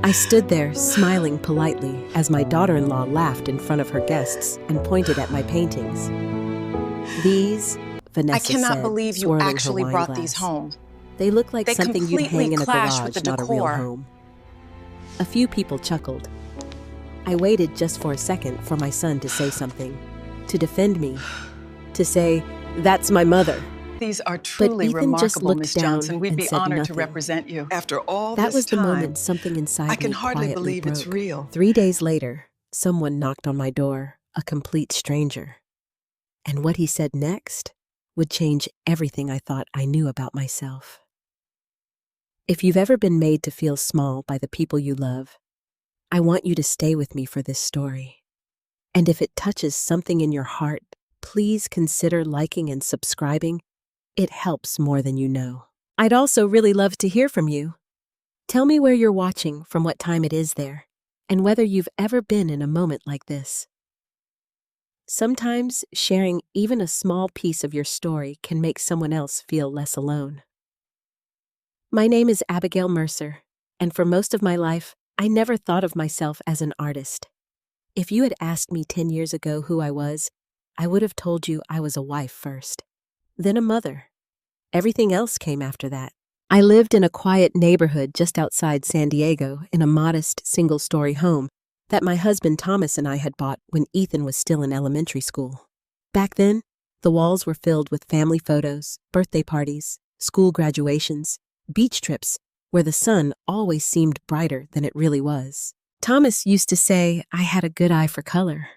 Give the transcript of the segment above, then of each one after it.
I stood there, smiling politely, as my daughter-in-law laughed in front of her guests and pointed at my paintings. These, I Vanessa cannot said, believe you swirling her actually wine brought glass. these home. They look like They something you'd completely hang in a clash with garage, the not a real decor. home. A few people chuckled. I waited just for a second for my son to say something, to defend me, to say, "That's my mother." These are truly Ethan just remarkable, looked Miss down Johnson. We'd and be said honored to nothing. represent you. After all That this was the time, moment something inside I can me hardly quietly believe it's broke. real. 3 days later, someone knocked on my door, a complete stranger. And what he said next would change everything I thought I knew about myself. If you've ever been made to feel small by the people you love, I want you to stay with me for this story. And if it touches something in your heart, please consider liking and subscribing. It helps more than you know. I'd also really love to hear from you. Tell me where you're watching, from what time it is there, and whether you've ever been in a moment like this. Sometimes sharing even a small piece of your story can make someone else feel less alone. My name is Abigail Mercer, and for most of my life, I never thought of myself as an artist. If you had asked me 10 years ago who I was, I would have told you I was a wife first, then a mother. Everything else came after that. I lived in a quiet neighborhood just outside San Diego in a modest single-story home that my husband Thomas and I had bought when Ethan was still in elementary school. Back then, the walls were filled with family photos, birthday parties, school graduations, beach trips, where the sun always seemed brighter than it really was. Thomas used to say I had a good eye for color.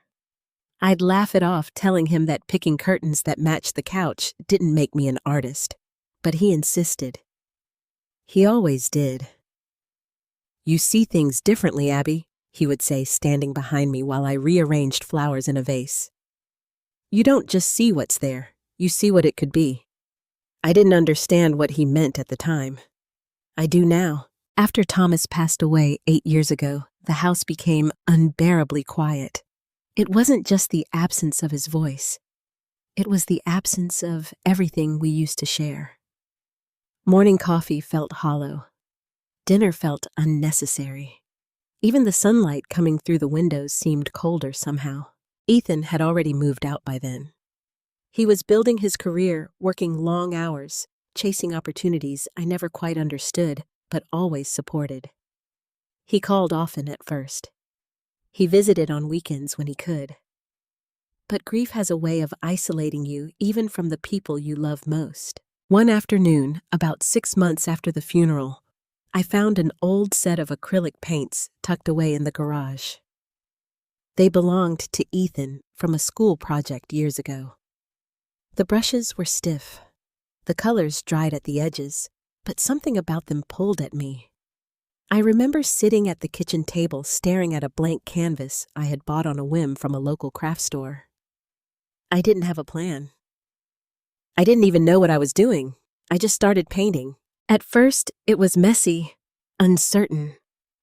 I'd laugh it off, telling him that picking curtains that matched the couch didn't make me an artist, but he insisted. He always did. "You see things differently, Abby," he would say, standing behind me while I rearranged flowers in a vase. "You don't just see what's there, you see what it could be." I didn't understand what he meant at the time. I do now. After Thomas passed away 8 years ago, the house became unbearably quiet. It wasn't just the absence of his voice. It was the absence of everything we used to share. Morning coffee felt hollow. Dinner felt unnecessary. Even the sunlight coming through the windows seemed colder somehow. Ethan had already moved out by then. He was building his career, working long hours, chasing opportunities I never quite understood, but always supported. He called often at first. He visited on weekends when he could. But grief has a way of isolating you even from the people you love most. One afternoon, about 6 months after the funeral, I found an old set of acrylic paints tucked away in the garage. They belonged to Ethan from a school project years ago. The brushes were stiff. The colors dried at the edges, but something about them pulled at me. I remember sitting at the kitchen table staring at a blank canvas I had bought on a whim from a local craft store. I didn't have a plan. I didn't even know what I was doing. I just started painting. At first, it was messy, uncertain,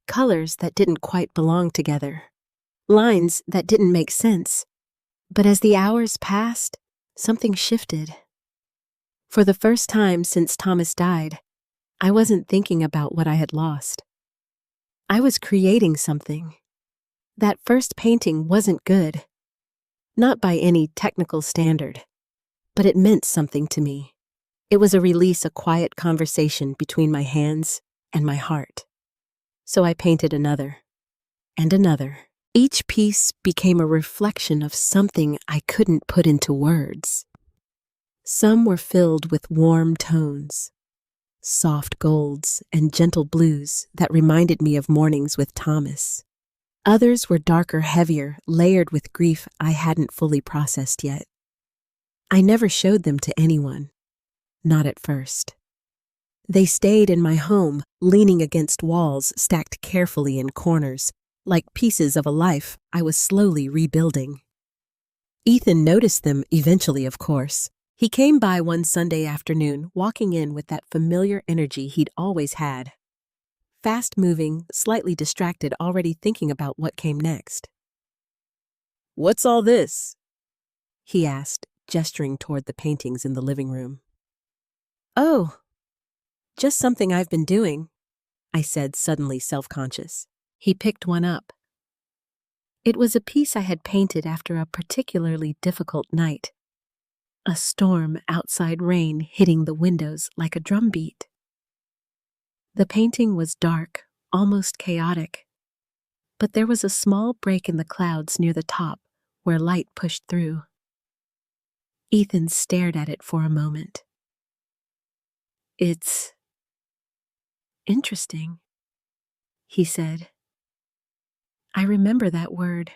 colors that didn't quite belong together, lines that didn't make sense. But as the hours passed, something shifted. For the first time since Thomas died, I wasn't thinking about what I had lost. I was creating something. That first painting wasn't good, not by any technical standard, but it meant something to me. It was a release, a quiet conversation between my hands and my heart. So I painted another, and another. Each piece became a reflection of something I couldn't put into words. Some were filled with warm tones, soft golds and gentle blues that reminded me of mornings with Thomas. Others were darker, heavier, layered with grief I hadn't fully processed yet. I never showed them to anyone, not at first. They stayed in my home, leaning against walls stacked carefully in corners, like pieces of a life I was slowly rebuilding. Ethan noticed them eventually, of course. He came by one Sunday afternoon, walking in with that familiar energy he'd always had. Fast-moving, slightly distracted, already thinking about what came next. "What's all this?" he asked, gesturing toward the paintings in the living room. "Oh, just something I've been doing," I said, suddenly self-conscious. He picked one up. It was a piece I had painted after a particularly difficult night. A storm outside, rain hitting the windows like a drumbeat. The painting was dark, almost chaotic, but there was a small break in the clouds near the top where light pushed through. Ethan stared at it for a moment. "It's interesting," he said. I remember that word.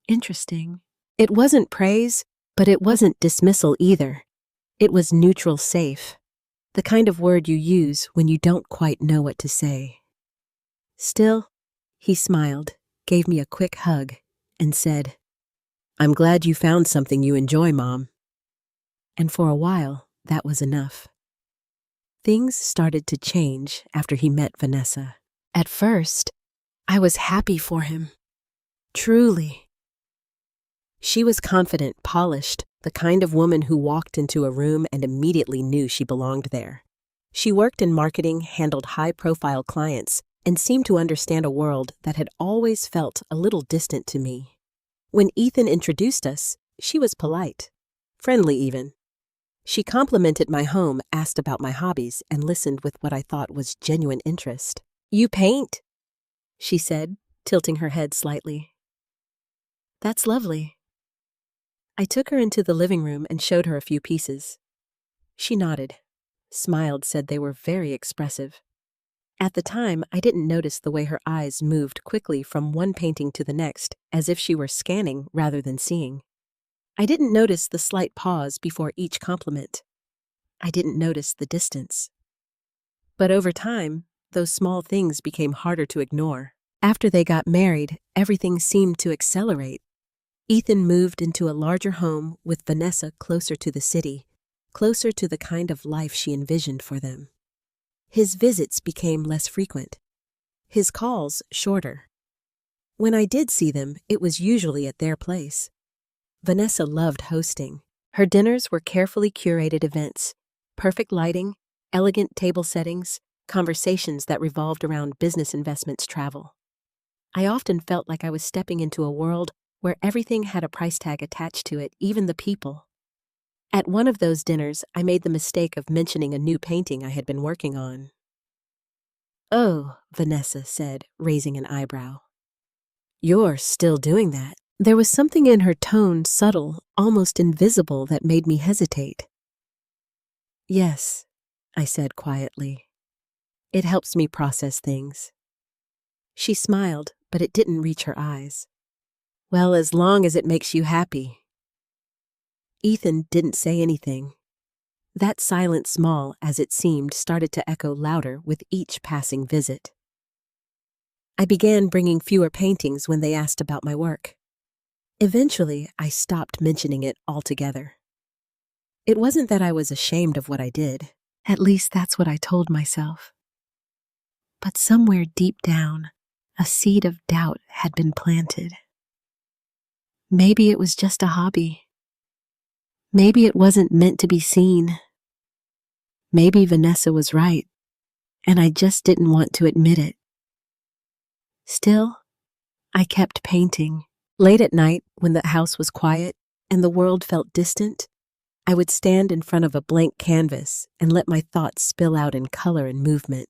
Interesting. It wasn't praise, but it wasn't dismissal either. It was neutral safe, the kind of word you use when you don't quite know what to say. Still, he smiled, gave me a quick hug, and said, "I'm glad you found something you enjoy, Mom." And for a while, that was enough. Things started to change after he met Vanessa. At first, I was happy for him. Truly. She was confident, polished, the kind of woman who walked into a room and immediately knew she belonged there. She worked in marketing, handled high-profile clients, and seemed to understand a world that had always felt a little distant to me. When Ethan introduced us, she was polite, friendly even. She complimented my home, asked about my hobbies, and listened with what I thought was genuine interest. "You paint," she said, tilting her head slightly. "That's lovely." I took her into the living room and showed her a few pieces. She nodded, smiled, said they were very expressive. At the time, I didn't notice the way her eyes moved quickly from one painting to the next, as if she were scanning rather than seeing. I didn't notice the slight pause before each compliment. I didn't notice the distance. But over time, those small things became harder to ignore. After they got married, everything seemed to accelerate. Ethan moved into a larger home with Vanessa closer to the city, closer to the kind of life she envisioned for them. His visits became less frequent. His calls shorter. When I did see them, it was usually at their place. Vanessa loved hosting. Her dinners were carefully curated events, perfect lighting, elegant table settings, conversations that revolved around business investments, travel. I often felt like I was stepping into a world where everything had a price tag attached to it, even the people. At one of those dinners, I made the mistake of mentioning a new painting I had been working on. "Oh," Vanessa said, raising an eyebrow. "You're still doing that?" There was something in her tone, subtle, almost invisible, that made me hesitate. "Yes," I said quietly. "It helps me process things." She smiled, but it didn't reach her eyes. "Well, as long as it makes you happy." Ethan didn't say anything. That silence, small as it seemed, started to echo louder with each passing visit. I began bringing fewer paintings when they asked about my work. Eventually, I stopped mentioning it altogether. It wasn't that I was ashamed of what I did. At least that's what I told myself. But somewhere deep down, a seed of doubt had been planted. Maybe it was just a hobby. Maybe it wasn't meant to be seen. Maybe Vanessa was right, and I just didn't want to admit it. Still, I kept painting. Late at night, when the house was quiet and the world felt distant, I would stand in front of a blank canvas and let my thoughts spill out in color and movement.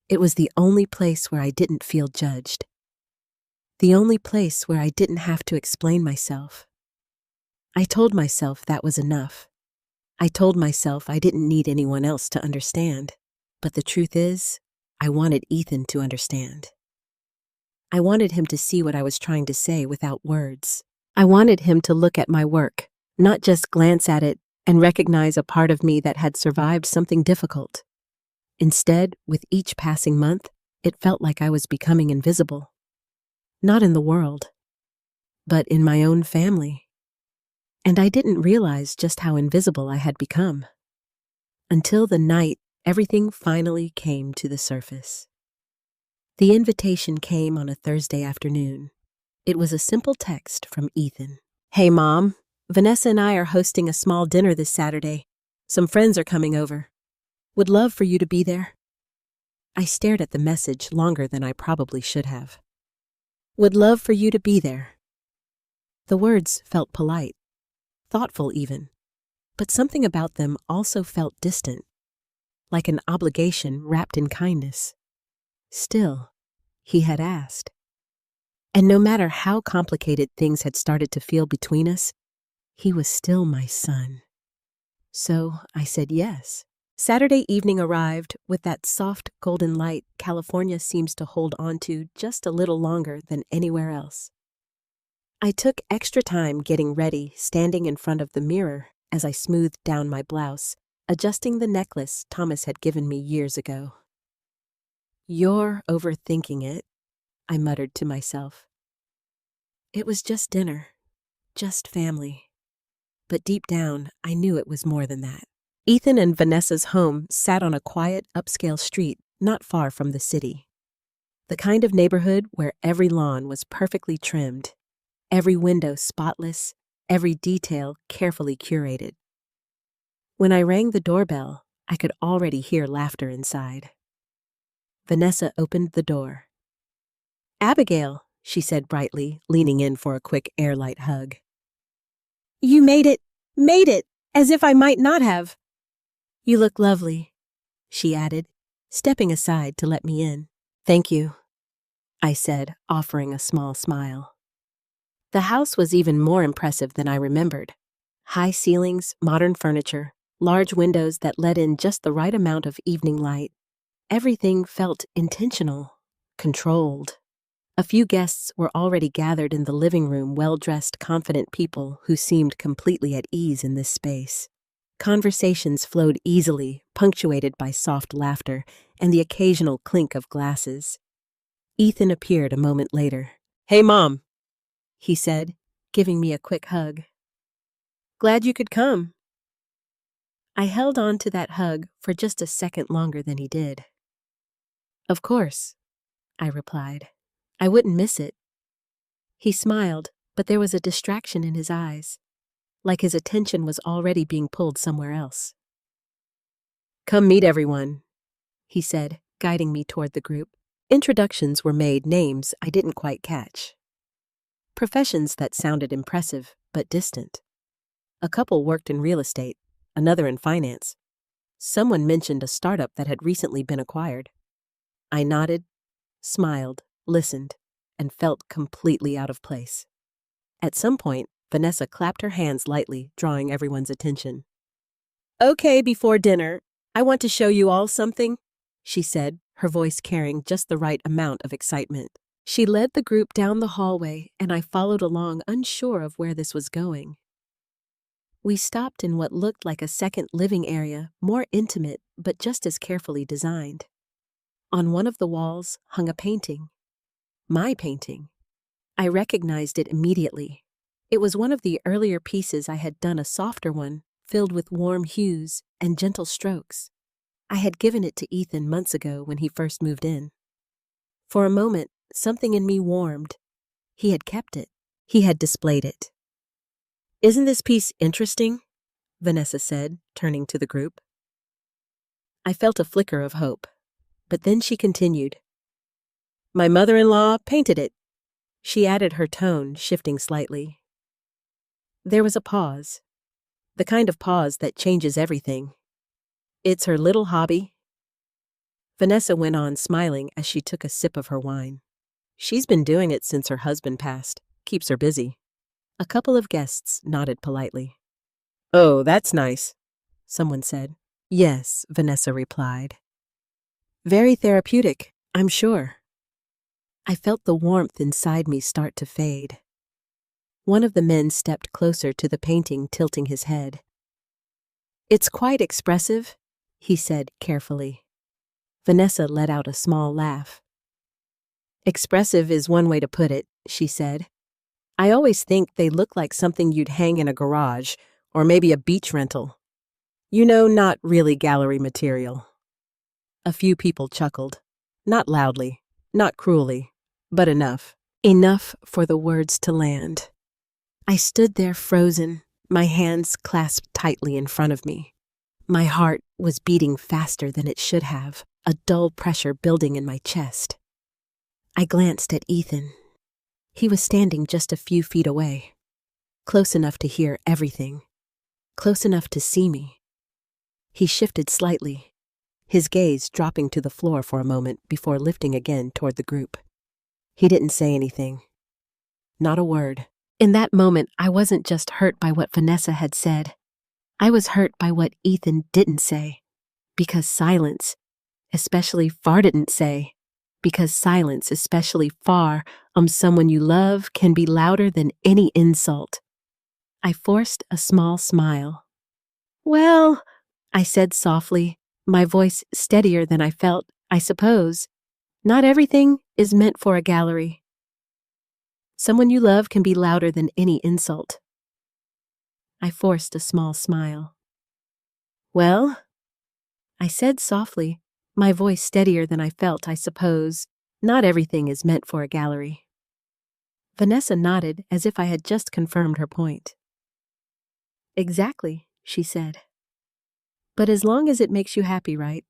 It was the only place where I didn't feel judged. The only place where I didn't have to explain myself. I told myself that was enough. I told myself I didn't need anyone else to understand. But the truth is, I wanted Ethan to understand. I wanted him to see what I was trying to say without words. I wanted him to look at my work, not just glance at it and recognize a part of me that had survived something difficult. Instead, with each passing month, it felt like I was becoming invisible. Not in the world, but in my own family. And I didn't realize just how invisible I had become. Until the night everything finally came to the surface. The invitation came on a Thursday afternoon. It was a simple text from Ethan. "Hey, Mom, Vanessa and I are hosting a small dinner this Saturday. Some friends are coming over. Would love for you to be there." I stared at the message longer than I probably should have. Would love for you to be there. The words felt polite, thoughtful even, but something about them also felt distant, like an obligation wrapped in kindness. Still, he had asked. And no matter how complicated things had started to feel between us, he was still my son. So I said yes. Saturday evening arrived with that soft golden light California seems to hold on to just a little longer than anywhere else. I took extra time getting ready, standing in front of the mirror as I smoothed down my blouse, adjusting the necklace Thomas had given me years ago. You're overthinking it, I muttered to myself. It was just dinner, just family. But deep down, I knew it was more than that. Ethan and Vanessa's home sat on a quiet, upscale street not far from the city. The kind of neighborhood where every lawn was perfectly trimmed, every window spotless, every detail carefully curated. When I rang the doorbell, I could already hear laughter inside. Vanessa opened the door. "Abigail," she said brightly, leaning in for a quick airlight hug. "You made it, as if I might not have." "You look lovely," she added, stepping aside to let me in. "Thank you," I said, offering a small smile. The house was even more impressive than I remembered. High ceilings, modern furniture, large windows that let in just the right amount of evening light. Everything felt intentional, controlled. A few guests were already gathered in the living room, well-dressed, confident people who seemed completely at ease in this space. Conversations flowed easily, punctuated by soft laughter and the occasional clink of glasses. Ethan appeared a moment later. "Hey, Mom," he said, giving me a quick hug. "Glad you could come." I held on to that hug for just a second longer than he did. "Of course," I replied. "I wouldn't miss it." He smiled, but there was a distraction in his eyes, like his attention was already being pulled somewhere else. "Come meet everyone," he said, guiding me toward the group. Introductions were made, names I didn't quite catch. Professions that sounded impressive but distant. A couple worked in real estate, another in finance. Someone mentioned a startup that had recently been acquired. I nodded, smiled, listened, and felt completely out of place. At some point, Vanessa clapped her hands lightly, drawing everyone's attention. "Okay, before dinner, I want to show you all something," she said, her voice carrying just the right amount of excitement. She led the group down the hallway, and I followed along, unsure of where this was going. We stopped in what looked like a second living area, more intimate but just as carefully designed. On one of the walls hung a painting. My painting. I recognized it immediately. It was one of the earlier pieces I had done, a softer one, filled with warm hues and gentle strokes. I had given it to Ethan months ago when he first moved in. For a moment, something in me warmed. He had kept it. He had displayed it. "Isn't this piece interesting?" Vanessa said, turning to the group. I felt a flicker of hope, but then she continued. "My mother-in-law painted it." She added, her tone shifting slightly. There was a pause, the kind of pause that changes everything. "It's her little hobby." Vanessa went on, smiling as she took a sip of her wine. "She's been doing it since her husband passed. Keeps her busy." A couple of guests nodded politely. "Oh, that's nice," someone said. "Yes," Vanessa replied. "Very therapeutic, I'm sure." I felt the warmth inside me start to fade. One of the men stepped closer to the painting, tilting his head. "It's quite expressive," he said carefully. Vanessa let out a small laugh. "Expressive is one way to put it," she said. "I always think they look like something you'd hang in a garage, or maybe a beach rental. You know, not really gallery material." A few people chuckled. Not loudly, not cruelly, but enough. Enough for the words to land. I stood there frozen, my hands clasped tightly in front of me. My heart was beating faster than it should have. a dull pressure building in my chest. I glanced at Ethan. He was standing just a few feet away, close enough to hear everything, close enough to see me. He shifted slightly, his gaze dropping to the floor for a moment before lifting again toward the group. He didn't say anything. Not a word. In that moment, I wasn't just hurt by what Vanessa had said. I was hurt by what Ethan didn't say. Because silence, especially far didn't say. Because silence, especially far, someone you love can be louder than any insult. I forced a small smile. Well, I said softly, my voice steadier than I felt, I suppose. Not everything is meant for a gallery. Someone you love can be louder than any insult. I forced a small smile. Well, I said softly, my voice steadier than I felt, I suppose. Not everything is meant for a gallery. Vanessa nodded as if I had just confirmed her point. Exactly, she said. But as long as it makes you happy, right?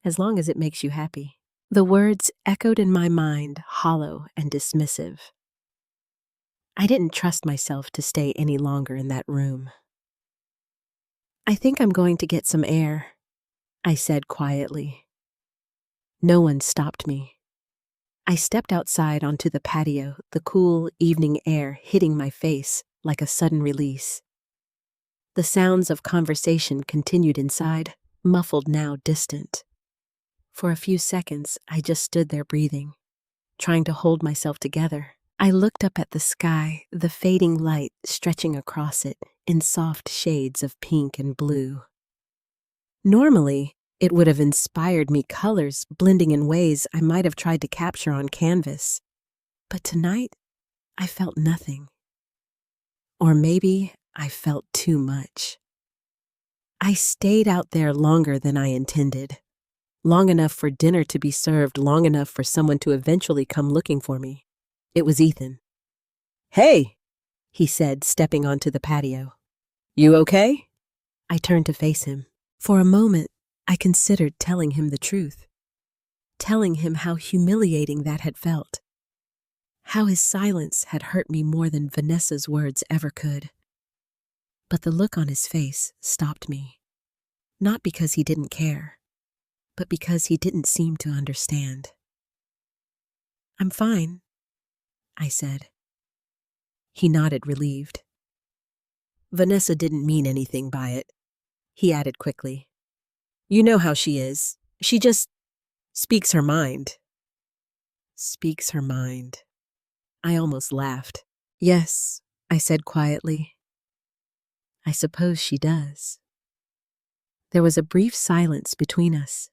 As long as it makes you happy. The words echoed in my mind, hollow and dismissive. I didn't trust myself to stay any longer in that room. I think I'm going to get some air, I said quietly. No one stopped me. I stepped outside onto the patio, the cool evening air hitting my face like a sudden release. The sounds of conversation continued inside, muffled now distant. For a few seconds, I just stood there breathing, trying to hold myself together. I looked up at the sky, the fading light stretching across it in soft shades of pink and blue. Normally, it would have inspired me colors blending in ways I might have tried to capture on canvas. But tonight, I felt nothing. Or maybe I felt too much. I stayed out there longer than I intended. Long enough for dinner to be served, long enough for someone to eventually come looking for me. It was Ethan. Hey, he said, stepping onto the patio. You okay? I turned to face him. For a moment, I considered telling him the truth. Telling him how humiliating that had felt. How his silence had hurt me more than Vanessa's words ever could. But the look on his face stopped me. Not because he didn't care, but because he didn't seem to understand. I'm fine, I said. He nodded, relieved. Vanessa didn't mean anything by it, he added quickly. You know how she is. She just speaks her mind. Speaks her mind. I almost laughed. Yes, I said quietly. I suppose she does. There was a brief silence between us.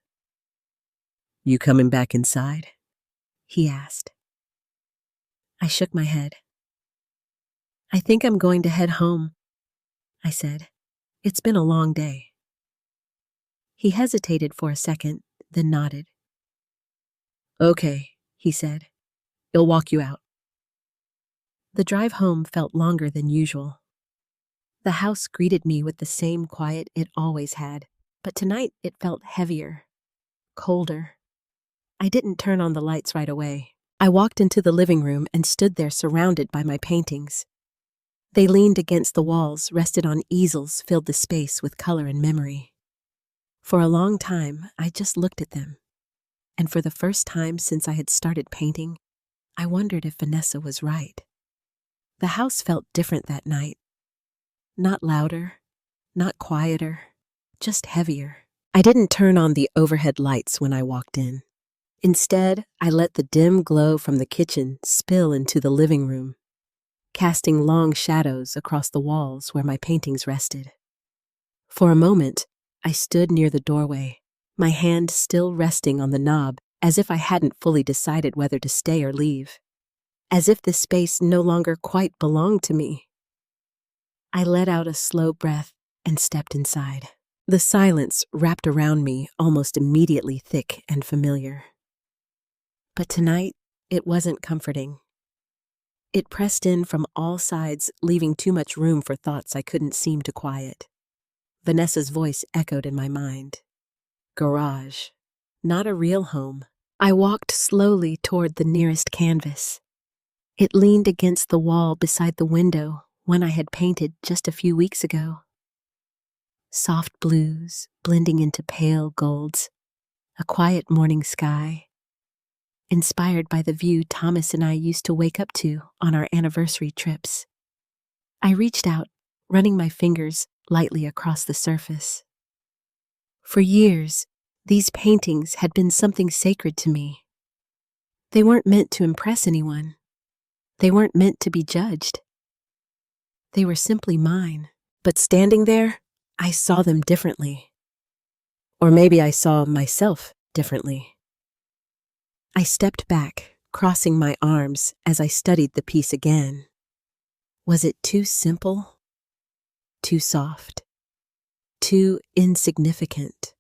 You coming back inside? He asked. I shook my head. I think I'm going to head home, I said. It's been a long day. He hesitated for a second, then nodded. Okay, he said. He'll walk you out. The drive home felt longer than usual. The house greeted me with the same quiet it always had, but tonight it felt heavier, colder. I didn't turn on the lights right away. I walked into the living room and stood there surrounded by my paintings. They leaned against the walls, rested on easels, filled the space with color and memory. For a long time, I just looked at them. And for the first time since I had started painting, I wondered if Vanessa was right. The house felt different that night. Not louder, not quieter, just heavier. I didn't turn on the overhead lights when I walked in. Instead, I let the dim glow from the kitchen spill into the living room, casting long shadows across the walls where my paintings rested. For a moment, I stood near the doorway, my hand still resting on the knob, as if I hadn't fully decided whether to stay or leave. As if this space no longer quite belonged to me. I let out a slow breath and stepped inside. The silence wrapped around me almost immediately thick and familiar. But tonight, it wasn't comforting. It pressed in from all sides, leaving too much room for thoughts I couldn't seem to quiet. Vanessa's voice echoed in my mind. Garage. not a real home. I walked slowly toward the nearest canvas. It leaned against the wall beside the window, one I had painted just a few weeks ago. Soft blues blending into pale golds, a quiet morning sky, inspired by the view Thomas and I used to wake up to on our anniversary trips. I reached out, running my fingers lightly across the surface. For years, these paintings had been something sacred to me. They weren't meant to impress anyone. They weren't meant to be judged. They were simply mine. But standing there, I saw them differently. Or maybe I saw myself differently. I stepped back, crossing my arms as I studied the piece again. Was it too simple? Too soft? Too insignificant?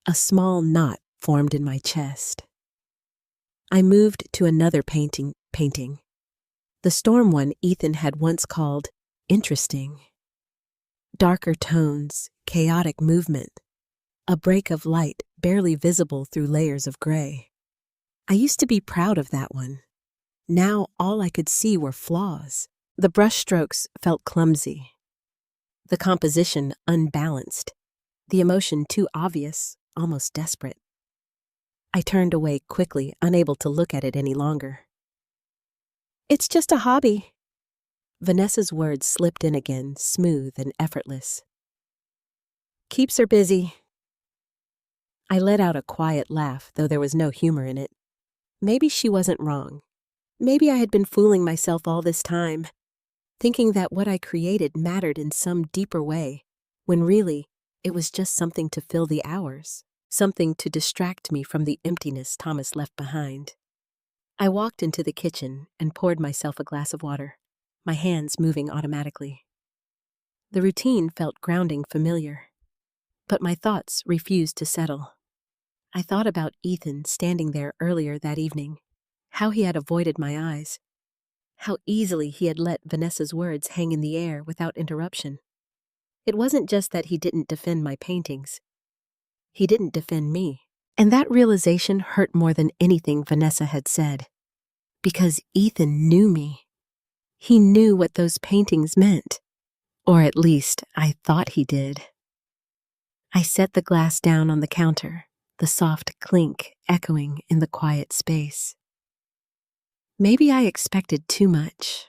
A small knot formed in my chest. I moved to another painting, the storm one Ethan had once called interesting. Darker tones, chaotic movement, a break of light barely visible through layers of gray. I used to be proud of that one. Now all I could see were flaws. The brushstrokes felt clumsy, the composition unbalanced, the emotion too obvious, almost desperate. I turned away quickly, unable to look at it any longer. "It's just a hobby." Vanessa's words slipped in again, smooth and effortless. "Keeps her busy." I let out a quiet laugh, though there was no humor in it. Maybe she wasn't wrong. Maybe I had been fooling myself all this time, thinking that what I created mattered in some deeper way, when really, it was just something to fill the hours, something to distract me from the emptiness Thomas left behind. I walked into the kitchen and poured myself a glass of water, my hands moving automatically. The routine felt grounding familiar, but my thoughts refused to settle. I thought about Ethan standing there earlier that evening, how he had avoided my eyes, how easily he had let Vanessa's words hang in the air without interruption. It wasn't just that he didn't defend my paintings. He didn't defend me. And that realization hurt more than anything Vanessa had said. Because Ethan knew me. He knew what those paintings meant. Or at least, I thought he did. I set the glass down on the counter, the soft clink echoing in the quiet space. Maybe I expected too much.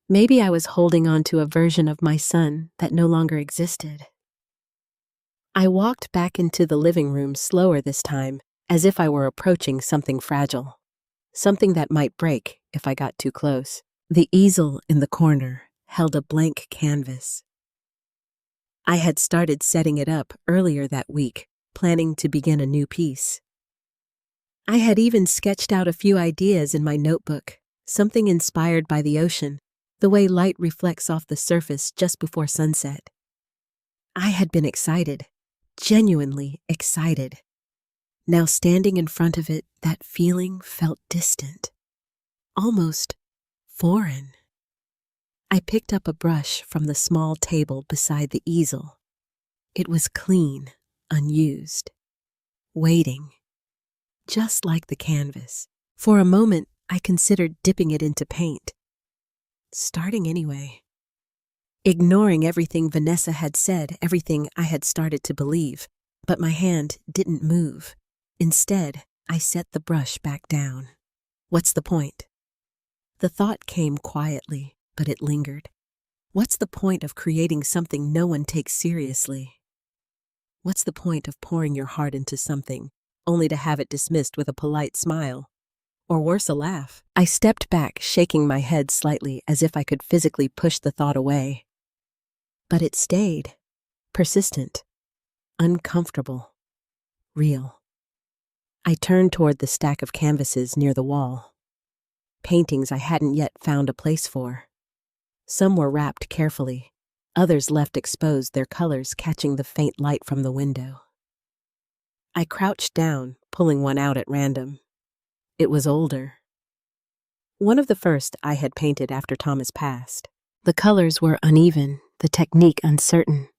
Maybe I was holding on to a version of my son that no longer existed. I walked back into the living room slower this time, as if I were approaching something fragile, something that might break if I got too close. The easel in the corner held a blank canvas. I had started setting it up earlier that week, planning to begin a new piece. I had even sketched out a few ideas in my notebook, something inspired by the ocean, the way light reflects off the surface just before sunset. I had been excited, genuinely excited. Now standing in front of it, that feeling felt distant, almost foreign. I picked up a brush from the small table beside the easel. It was clean, unused, waiting, just like the canvas. For a moment, I considered dipping it into paint. Starting anyway. Ignoring everything Vanessa had said, everything I had started to believe, but my hand didn't move. Instead, I set the brush back down. What's the point? The thought came quietly, but it lingered. What's the point of creating something no one takes seriously? What's the point of pouring your heart into something, only to have it dismissed with a polite smile? Or worse, a laugh. I stepped back, shaking my head slightly as if I could physically push the thought away. But it stayed, persistent, uncomfortable, real. I turned toward the stack of canvases near the wall. Paintings I hadn't yet found a place for. Some were wrapped carefully, others left exposed, their colors catching the faint light from the window. I crouched down, pulling one out at random. It was older. One of the first I had painted after Thomas passed. The colors were uneven, the technique uncertain.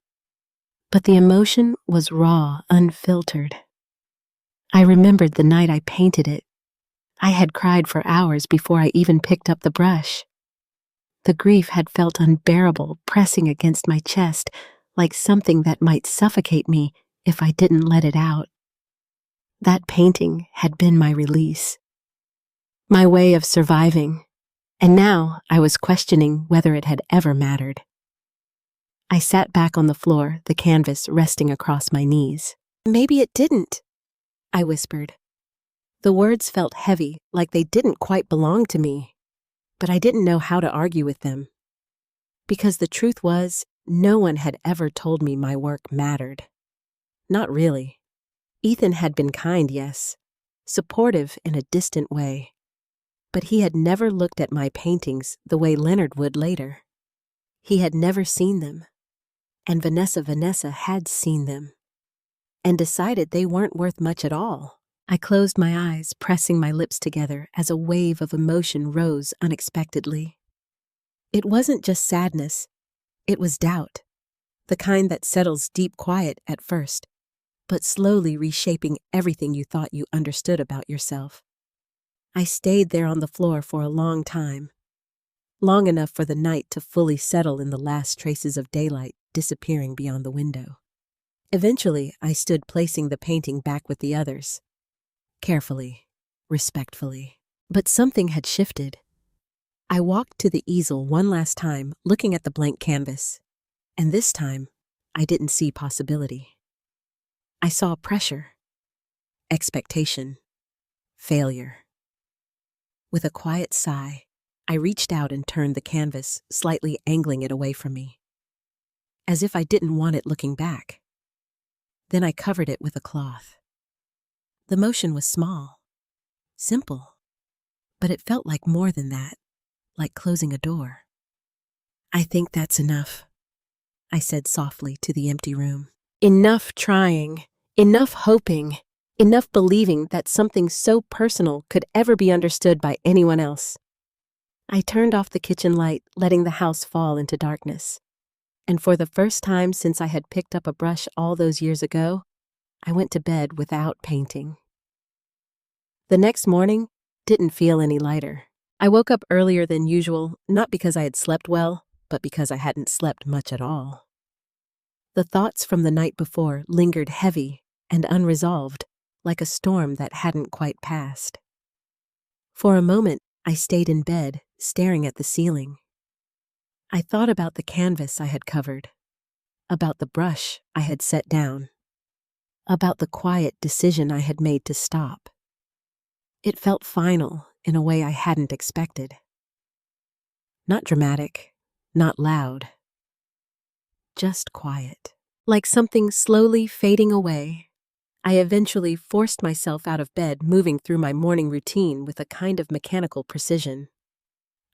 But the emotion was raw, unfiltered. I remembered the night I painted it. I had cried for hours before I even picked up the brush. The grief had felt unbearable, pressing against my chest, like something that might suffocate me if I didn't let it out. That painting had been my release, my way of surviving, and now I was questioning whether it had ever mattered. I sat back on the floor, the canvas resting across my knees. "Maybe it didn't," I whispered. The words felt heavy, like they didn't quite belong to me, but I didn't know how to argue with them. Because the truth was, no one had ever told me my work mattered. Not really. Ethan had been kind, yes, supportive in a distant way, but he had never looked at my paintings the way Leonard would later. He had never seen them, and Vanessa had seen them, and decided they weren't worth much at all. I closed my eyes, pressing my lips together as a wave of emotion rose unexpectedly. It wasn't just sadness, it was doubt, the kind that settles deep quiet at first, but slowly reshaping everything you thought you understood about yourself. I stayed there on the floor for a long time, long enough for the night to fully settle in the last traces of daylight disappearing beyond the window. Eventually, I stood placing the painting back with the others. Carefully, respectfully. But something had shifted. I walked to the easel one last time, looking at the blank canvas. And this time, I didn't see possibility. I saw pressure, expectation, failure. With a quiet sigh, I reached out and turned the canvas, slightly angling it away from me, as if I didn't want it looking back. Then I covered it with a cloth. The motion was small, simple, but it felt like more than that, like closing a door. "I think that's enough," I said softly to the empty room. Enough trying, enough hoping, enough believing that something so personal could ever be understood by anyone else. I turned off the kitchen light, letting the house fall into darkness. And for the first time since I had picked up a brush all those years ago, I went to bed without painting. The next morning didn't feel any lighter. I woke up earlier than usual, not because I had slept well, but because I hadn't slept much at all. The thoughts from the night before lingered heavy and unresolved, like a storm that hadn't quite passed. For a moment, I stayed in bed, staring at the ceiling. I thought about the canvas I had covered, about the brush I had set down, about the quiet decision I had made to stop. It felt final in a way I hadn't expected. Not dramatic, not loud, just quiet. Like something slowly fading away, I eventually forced myself out of bed, moving through my morning routine with a kind of mechanical precision.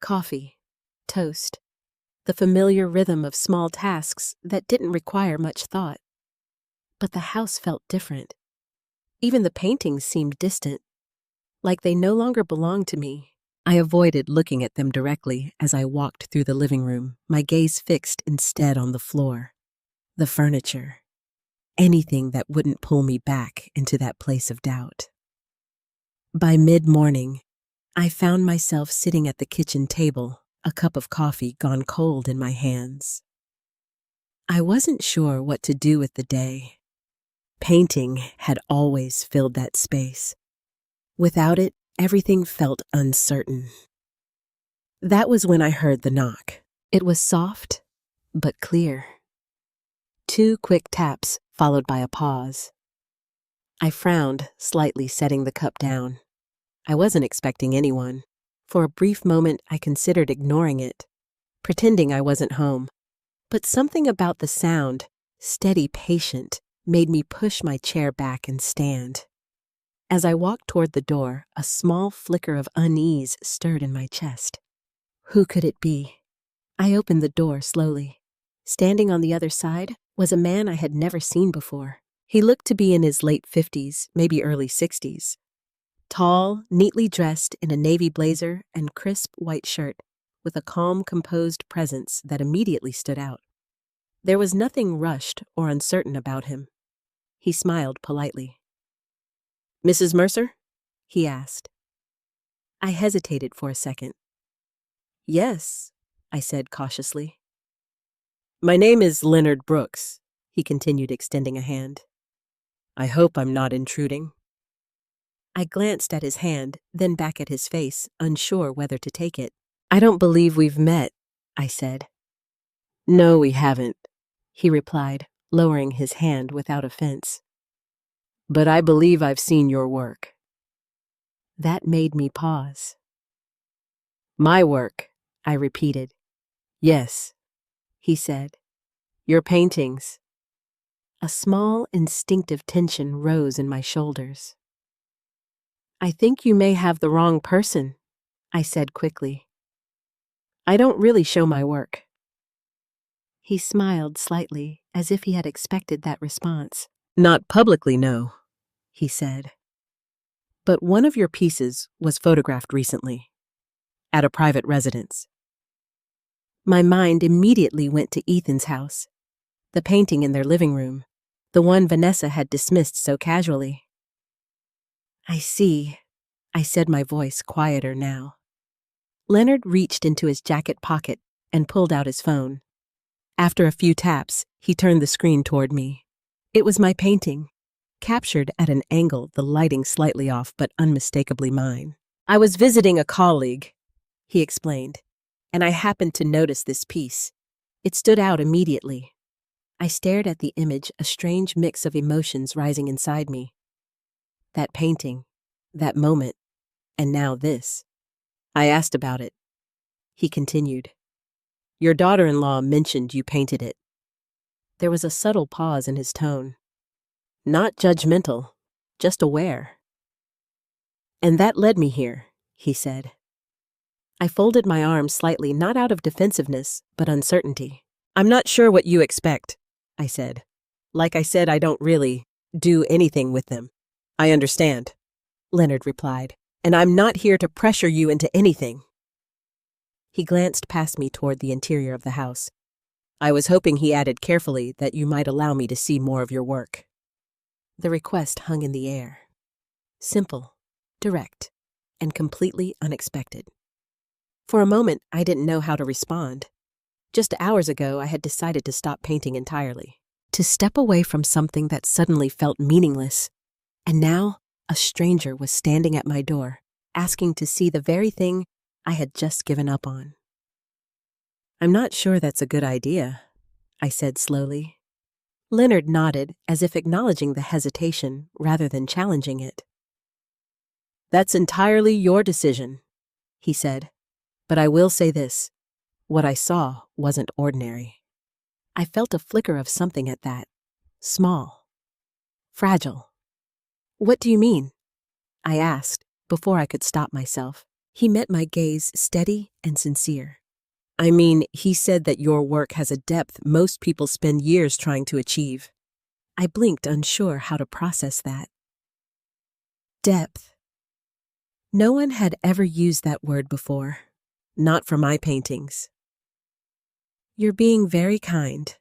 Coffee, toast, the familiar rhythm of small tasks that didn't require much thought. But the house felt different. Even the paintings seemed distant, like they no longer belonged to me. I avoided looking at them directly as I walked through the living room, my gaze fixed instead on the floor, the furniture, anything that wouldn't pull me back into that place of doubt. By mid-morning, I found myself sitting at the kitchen table, a cup of coffee gone cold in my hands. I wasn't sure what to do with the day. Painting had always filled that space. Without it, everything felt uncertain. That was when I heard the knock. It was soft, but clear. 2 quick taps, followed by a pause. I frowned, slightly setting the cup down. I wasn't expecting anyone. For a brief moment, I considered ignoring it, pretending I wasn't home. But something about the sound, steady, patient, made me push my chair back and stand. As I walked toward the door, a small flicker of unease stirred in my chest. Who could it be? I opened the door slowly. Standing on the other side was a man I had never seen before. He looked to be in his late 50s, maybe early 60s. Tall, neatly dressed in a navy blazer and crisp white shirt, with a calm, composed presence that immediately stood out. There was nothing rushed or uncertain about him. He smiled politely. Mrs. Mercer? He asked. I hesitated for a second. Yes, I said cautiously. My name is Leonard Brooks, he continued, extending a hand. I hope I'm not intruding. I glanced at his hand, then back at his face, unsure whether to take it. I don't believe we've met, I said. No, we haven't, he replied, lowering his hand without offense. But I believe I've seen your work. That made me pause. My work, I repeated. Yes, he said. Your paintings. A small, instinctive tension rose in my shoulders. I think you may have the wrong person, I said quickly. I don't really show my work. He smiled slightly, as if he had expected that response. Not publicly, no, he said. But one of your pieces was photographed recently, at a private residence. My mind immediately went to Ethan's house, the painting in their living room, the one Vanessa had dismissed so casually. I see, I said, my voice quieter now. Leonard reached into his jacket pocket and pulled out his phone. After a few taps, he turned the screen toward me. It was my painting, captured at an angle, the lighting slightly off but unmistakably mine. I was visiting a colleague, he explained, and I happened to notice this piece. It stood out immediately. I stared at the image, a strange mix of emotions rising inside me. That painting, that moment, and now this. I asked about it. He continued. Your daughter-in-law mentioned you painted it. There was a subtle pause in his tone. Not judgmental, just aware. And that led me here, he said. I folded my arms slightly, not out of defensiveness, but uncertainty. I'm not sure what you expect, I said. Like I said, I don't really do anything with them. I understand, Leonard replied, and I'm not here to pressure you into anything. He glanced past me toward the interior of the house. I was hoping, he added carefully, that you might allow me to see more of your work. The request hung in the air. Simple, direct, and completely unexpected. For a moment, I didn't know how to respond. Just hours ago, I had decided to stop painting entirely, to step away from something that suddenly felt meaningless. And now, a stranger was standing at my door, asking to see the very thing I had just given up on. I'm not sure that's a good idea, I said slowly. Leonard nodded, as if acknowledging the hesitation rather than challenging it. That's entirely your decision, he said. But I will say this. What I saw wasn't ordinary. I felt a flicker of something at that. Small. Fragile. What do you mean? I asked, before I could stop myself. He met my gaze, steady and sincere. I mean, he said that your work has a depth most people spend years trying to achieve. I blinked, unsure how to process that. Depth. No one had ever used that word before. Not for my paintings. You're being very kind,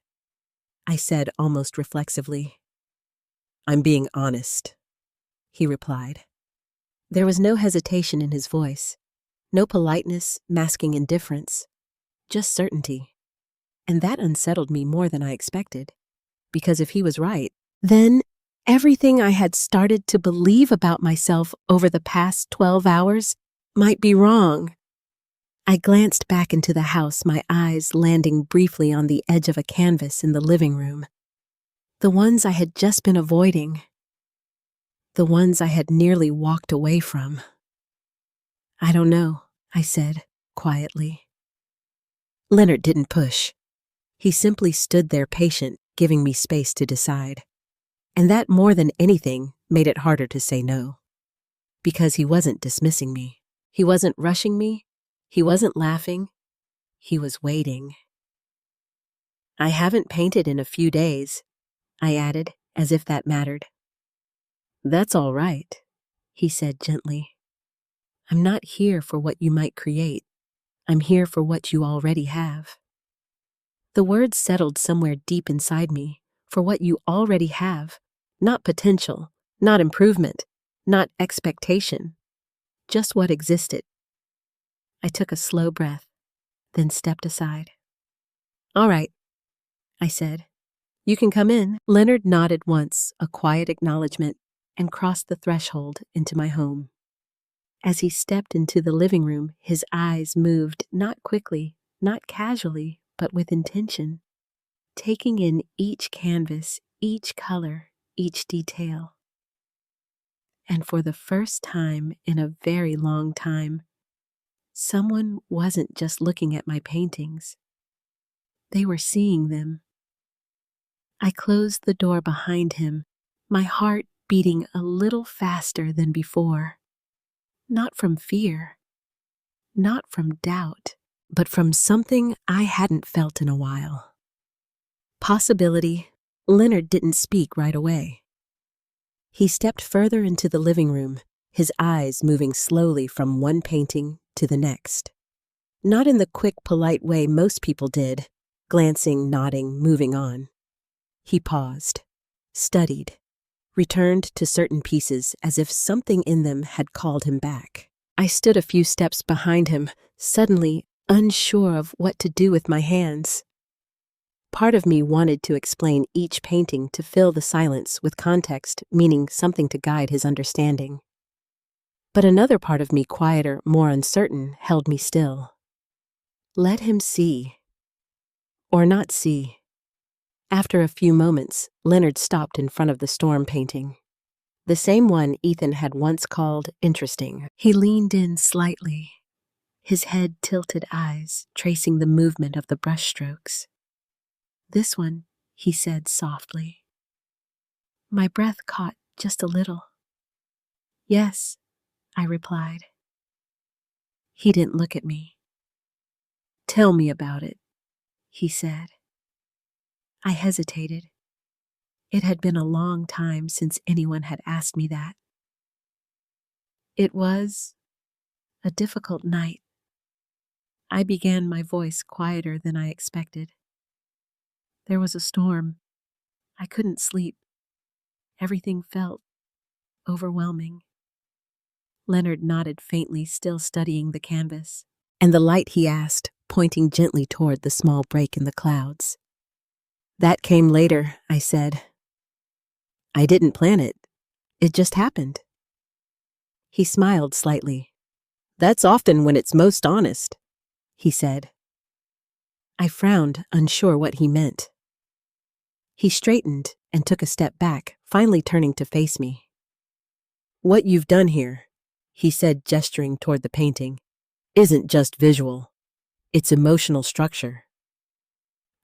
I said almost reflexively. I'm being honest, he replied. There was no hesitation in his voice, no politeness masking indifference, just certainty. And that unsettled me more than I expected, because if he was right, then everything I had started to believe about myself over the past 12 hours might be wrong. I glanced back into the house, my eyes landing briefly on the edge of a canvas in the living room. The ones I had just been avoiding. The ones I had nearly walked away from. I don't know, I said, quietly. Leonard didn't push. He simply stood there patient, giving me space to decide. And that, more than anything, made it harder to say no. Because he wasn't dismissing me. He wasn't rushing me. He wasn't laughing. He was waiting. I haven't painted in a few days, I added, as if that mattered. That's all right, he said gently. I'm not here for what you might create. I'm here for what you already have. The words settled somewhere deep inside me, for what you already have, not potential, not improvement, not expectation, just what existed. I took a slow breath, then stepped aside. "All right," I said. "You can come in." Leonard nodded once, a quiet acknowledgement, and crossed the threshold into my home. As he stepped into the living room, his eyes moved not quickly, not casually, but with intention, taking in each canvas, each color, each detail. And for the first time in a very long time, someone wasn't just looking at my paintings. They were seeing them. I closed the door behind him, my heart beating a little faster than before. Not from fear, not from doubt, but from something I hadn't felt in a while. Possibility. Leonard didn't speak right away. He stepped further into the living room, his eyes moving slowly from one painting to the next. Not in the quick, polite way most people did, glancing, nodding, moving on. He paused, studied, returned to certain pieces as if something in them had called him back. I stood a few steps behind him, suddenly unsure of what to do with my hands. Part of me wanted to explain each painting to fill the silence with context, meaning something to guide his understanding. But another part of me, quieter, more uncertain, held me still. Let him see. Or not see. After a few moments, Leonard stopped in front of the storm painting. The same one Ethan had once called interesting. He leaned in slightly, his head tilted eyes tracing the movement of the brushstrokes. "This one," he said softly. My breath caught just a little. "Yes," I replied. He didn't look at me. "Tell me about it," he said. I hesitated. It had been a long time since anyone had asked me that. "It was a difficult night." I began, my voice quieter than I expected. "There was a storm. I couldn't sleep. Everything felt overwhelming." Leonard nodded faintly, still studying the canvas. "And the light?" he asked, pointing gently toward the small break in the clouds. "That came later," I said. "I didn't plan it. It just happened." He smiled slightly. "That's often when it's most honest," he said. I frowned, unsure what he meant. He straightened and took a step back, finally turning to face me. "What you've done here," he said, gesturing toward the painting, "isn't just visual. It's emotional structure."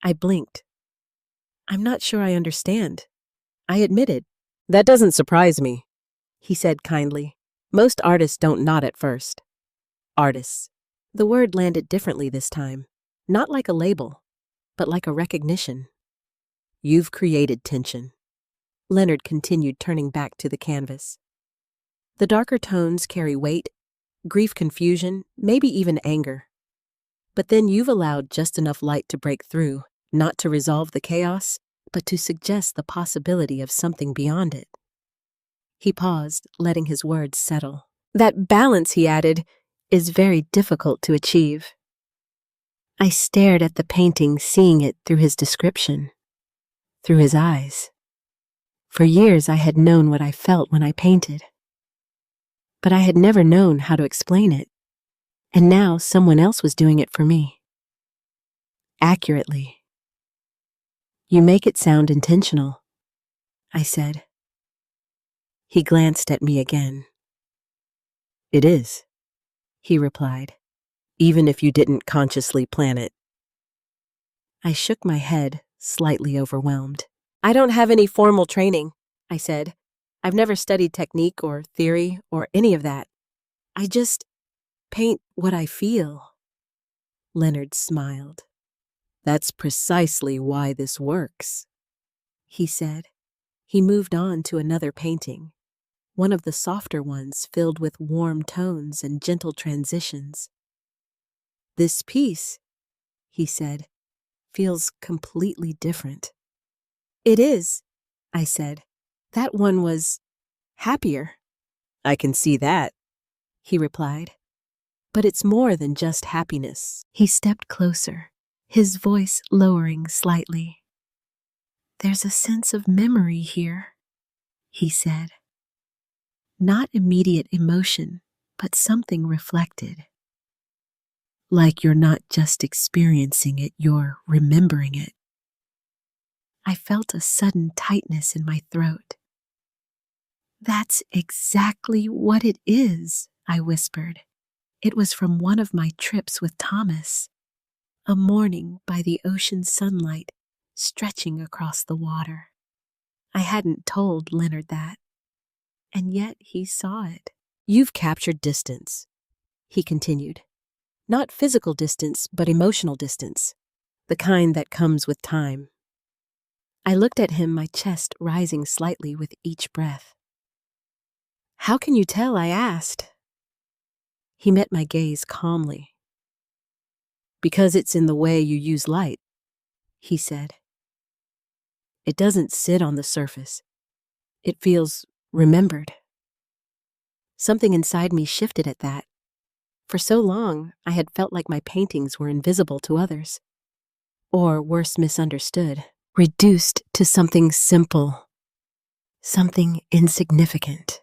I blinked. "I'm not sure I understand," I admitted. "That doesn't surprise me," he said kindly. "Most artists don't nod at first." Artists. The word landed differently this time, not like a label, but like a recognition. "You've created tension." Leonard continued, turning back to the canvas. "The darker tones carry weight, grief, confusion, maybe even anger. But then you've allowed just enough light to break through, not to resolve the chaos, but to suggest the possibility of something beyond it." He paused, letting his words settle. "That balance," he added, "is very difficult to achieve." I stared at the painting, seeing it through his description, through his eyes. For years I had known what I felt when I painted, but I had never known how to explain it. And now someone else was doing it for me. Accurately. "You make it sound intentional," I said. He glanced at me again. "It is," he replied, "even if you didn't consciously plan it." I shook my head, slightly overwhelmed. "I don't have any formal training," I said. "I've never studied technique or theory or any of that. I just paint what I feel." Leonard smiled. "That's precisely why this works," he said. He moved on to another painting, one of the softer ones filled with warm tones and gentle transitions. "This piece," he said, "feels completely different." "It is," I said. "That one was happier." I can see that, he replied. But it's more than just happiness. He stepped closer, his voice lowering slightly. There's a sense of memory here, he said. Not immediate emotion, but something reflected. Like you're not just experiencing it, you're remembering it. I felt a sudden tightness in my throat. That's exactly what it is, I whispered. It was from one of my trips with Thomas. A morning by the ocean sunlight stretching across the water. I hadn't told Leonard that, and yet he saw it. You've captured distance, he continued. Not physical distance, but emotional distance, the kind that comes with time. I looked at him, my chest rising slightly with each breath. How can you tell? I asked. He met my gaze calmly. Because it's in the way you use light, he said. It doesn't sit on the surface. It feels remembered. Something inside me shifted at that. For so long, I had felt like my paintings were invisible to others. Or worse, misunderstood, reduced to something simple, something insignificant.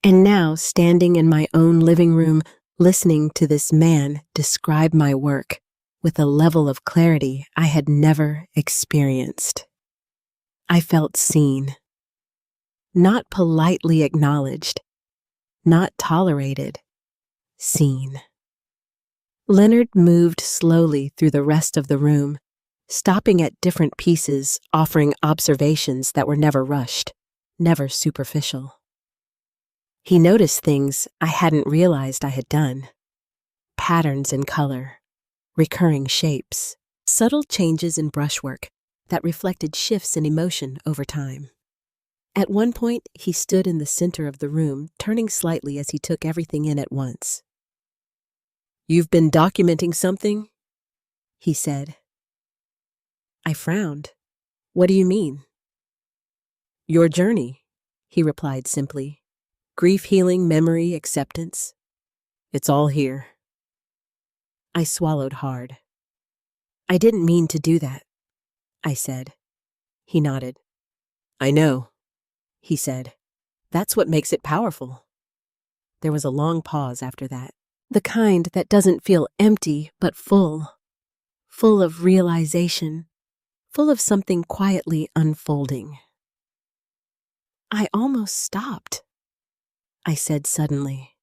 And now, standing in my own living room, listening to this man describe my work with a level of clarity I had never experienced. I felt seen, not politely acknowledged, not tolerated, seen. Leonard moved slowly through the rest of the room, stopping at different pieces, offering observations that were never rushed, never superficial. He noticed things I hadn't realized I had done. Patterns in color, recurring shapes, subtle changes in brushwork that reflected shifts in emotion over time. At one point, he stood in the center of the room, turning slightly as he took everything in at once. You've been documenting something? He said. I frowned. What do you mean? Your journey, he replied simply. Grief healing, memory, acceptance. It's all here. I swallowed hard. I didn't mean to do that, I said. He nodded. I know, he said. That's what makes it powerful. There was a long pause after that. The kind that doesn't feel empty, but full of realization, full of something quietly unfolding. I almost stopped, I said suddenly.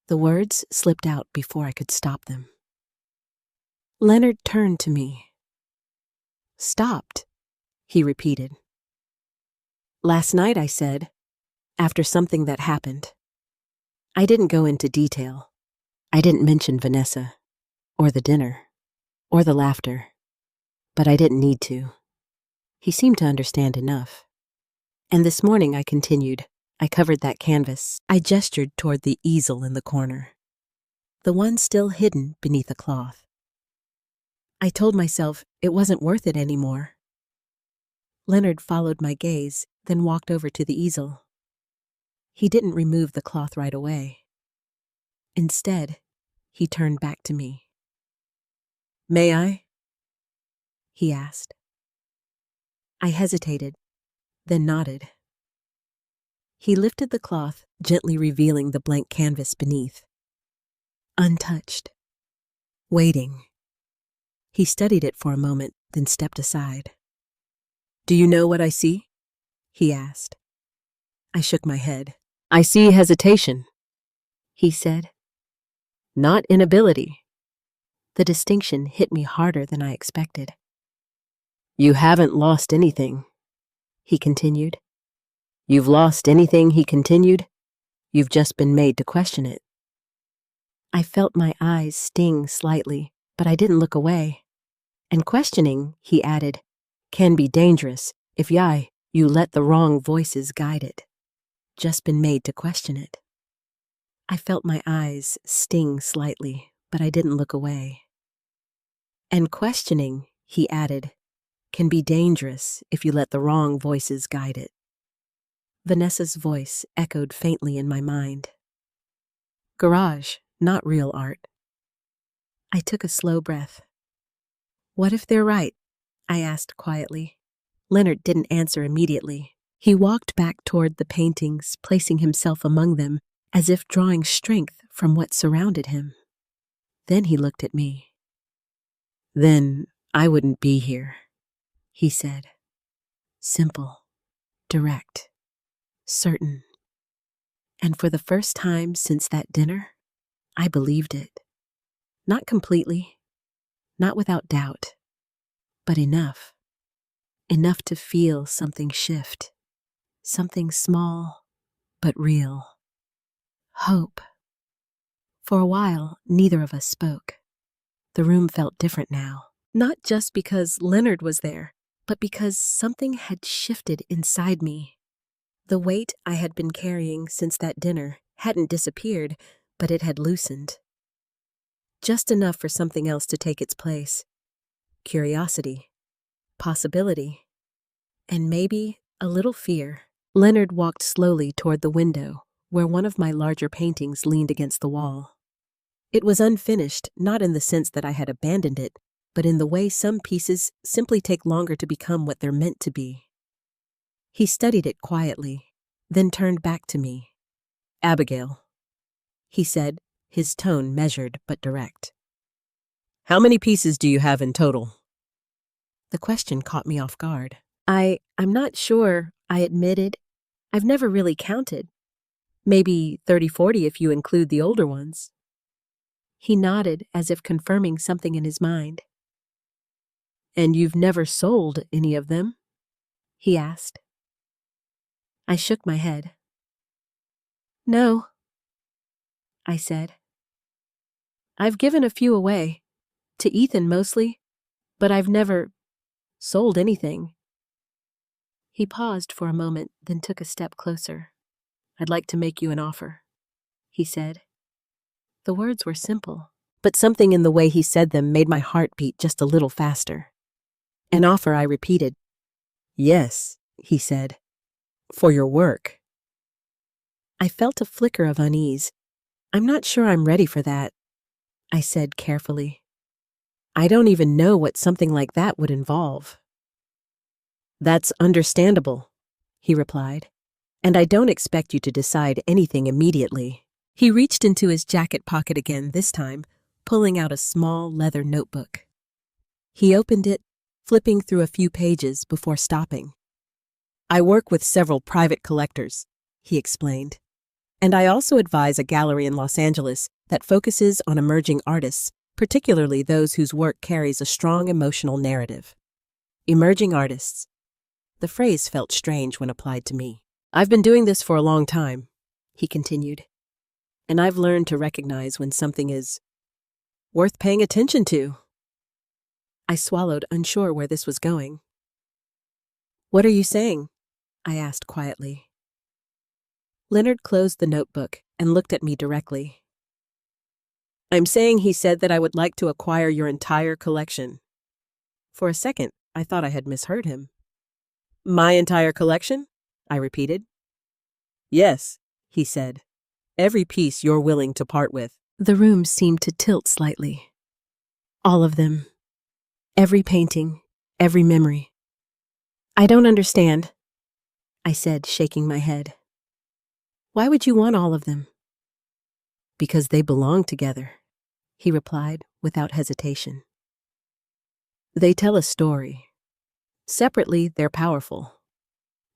The words slipped out before I could stop them. Leonard turned to me. Stopped, he repeated. Last night, I said, after something that happened. I didn't go into detail. I didn't mention Vanessa, or the dinner, or the laughter, but I didn't need to. He seemed to understand enough. And this morning I continued. I covered that canvas. I gestured toward the easel in the corner, the one still hidden beneath a cloth. I told myself it wasn't worth it anymore. Leonard followed my gaze, then walked over to the easel. He didn't remove the cloth right away. Instead, he turned back to me. May I? He asked. I hesitated, then nodded. He lifted the cloth, gently revealing the blank canvas beneath. Untouched. Waiting. He studied it for a moment, then stepped aside. Do you know what I see? He asked. I shook my head. I see hesitation, he said. Not inability. The distinction hit me harder than I expected. You haven't lost anything, he continued. You've lost anything, he continued. You've just been made to question it. I felt my eyes sting slightly, but I didn't look away. And questioning, he added, can be dangerous if you let the wrong voices guide it. Just been made to question it. I felt my eyes sting slightly, but I didn't look away. And questioning, he added, can be dangerous if you let the wrong voices guide it. Vanessa's voice echoed faintly in my mind. Garage, not real art. I took a slow breath. What if they're right? I asked quietly. Leonard didn't answer immediately. He walked back toward the paintings, placing himself among them, as if drawing strength from what surrounded him. Then he looked at me. Then I wouldn't be here, he said. Simple, direct, certain. And for the first time since that dinner, I believed it. Not completely, not without doubt, but enough. Enough to feel something shift. Something small, but real. Hope. For a while, neither of us spoke. The room felt different now. Not just because Leonard was there, but because something had shifted inside me. The weight I had been carrying since that dinner hadn't disappeared, but it had loosened. Just enough for something else to take its place. Curiosity, possibility, and maybe a little fear. Leonard walked slowly toward the window, where one of my larger paintings leaned against the wall. It was unfinished, not in the sense that I had abandoned it, but in the way some pieces simply take longer to become what they're meant to be. He studied it quietly, then turned back to me. Abigail, he said, his tone measured but direct. How many pieces do you have in total? The question caught me off guard. I'm not sure, I admitted. I've never really counted. Maybe 30-40 if you include the older ones. He nodded as if confirming something in his mind. And you've never sold any of them? He asked. I shook my head. No, I said. I've given a few away, to Ethan mostly, but I've never sold anything. He paused for a moment, then took a step closer. I'd like to make you an offer, he said. The words were simple, but something in the way he said them made my heart beat just a little faster. An offer, I repeated. Yes, he said. For your work. I felt a flicker of unease. I'm not sure I'm ready for that, I said carefully. I don't even know what something like that would involve. That's understandable, he replied. And I don't expect you to decide anything immediately. He reached into his jacket pocket again this time, pulling out a small leather notebook. He opened it, flipping through a few pages before stopping. I work with several private collectors, he explained. And I also advise a gallery in Los Angeles that focuses on emerging artists, particularly those whose work carries a strong emotional narrative. Emerging artists. The phrase felt strange when applied to me. I've been doing this for a long time, he continued. And I've learned to recognize when something is worth paying attention to. I swallowed, unsure where this was going. What are you saying? I asked quietly. Leonard closed the notebook and looked at me directly. I'm saying he said that I would like to acquire your entire collection. For a second, I thought I had misheard him. My entire collection? I repeated. Yes, he said. Every piece you're willing to part with. The room seemed to tilt slightly. All of them. Every painting. Every memory. I don't understand, I said, shaking my head. Why would you want all of them? Because they belong together, he replied without hesitation. They tell a story. Separately, they're powerful.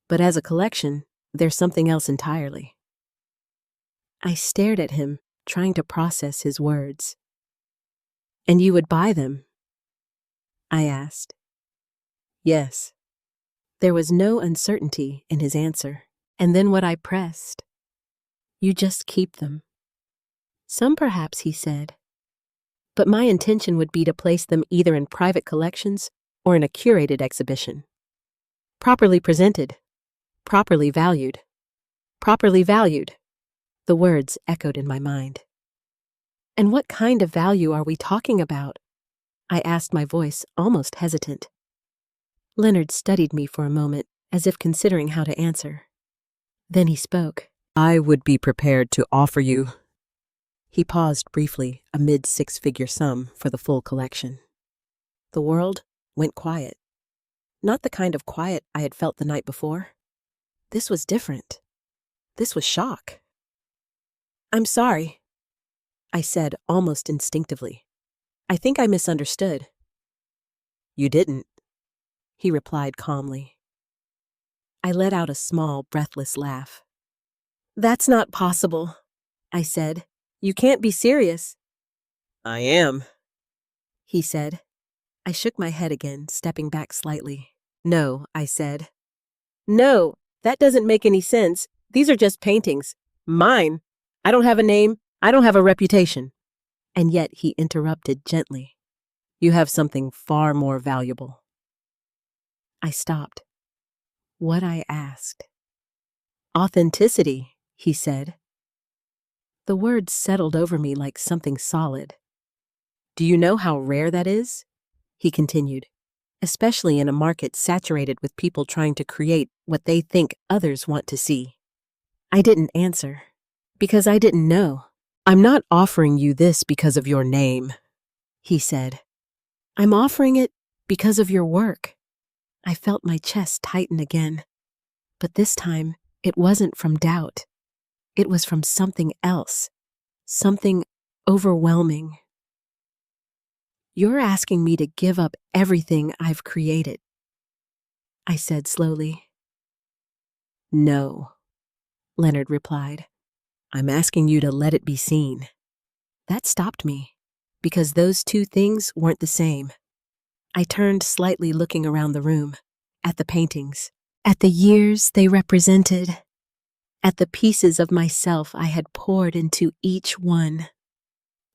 But as a collection, they're something else entirely. I stared at him, trying to process his words. And you would buy them? I asked. Yes. There was no uncertainty in his answer. And then what I pressed. You just keep them. Some perhaps, he said. But my intention would be to place them either in private collections or in a curated exhibition. Properly presented. Properly valued. Properly valued. The words echoed in my mind. And what kind of value are we talking about? I asked, my voice almost hesitant. Leonard studied me for a moment, as if considering how to answer. Then he spoke. I would be prepared to offer you. He paused briefly, a mid-six-figure sum for the full collection. The world went quiet. Not the kind of quiet I had felt the night before. This was different. This was shock. "I'm sorry," I said almost instinctively. "I think I misunderstood." "You didn't," he replied calmly. I let out a small, breathless laugh. "That's not possible," I said. "You can't be serious." "I am," he said. I shook my head again, stepping back slightly. "No," I said. "No, that doesn't make any sense. These are just paintings. Mine. I don't have a name. I don't have a reputation." And yet he interrupted gently. "You have something far more valuable." I stopped. What I asked. "Authenticity," he said. The words settled over me like something solid. "Do you know how rare that is?" he continued, "especially in a market saturated with people trying to create what they think others want to see." I didn't answer, because I didn't know. "I'm not offering you this because of your name," he said. "I'm offering it because of your work." I felt my chest tighten again, but this time it wasn't from doubt. It was from something else, something overwhelming. "You're asking me to give up everything I've created," I said slowly. "No," Leonard replied. "I'm asking you to let it be seen." That stopped me, because those two things weren't the same. I turned slightly, looking around the room, at the paintings, at the years they represented, at the pieces of myself I had poured into each one.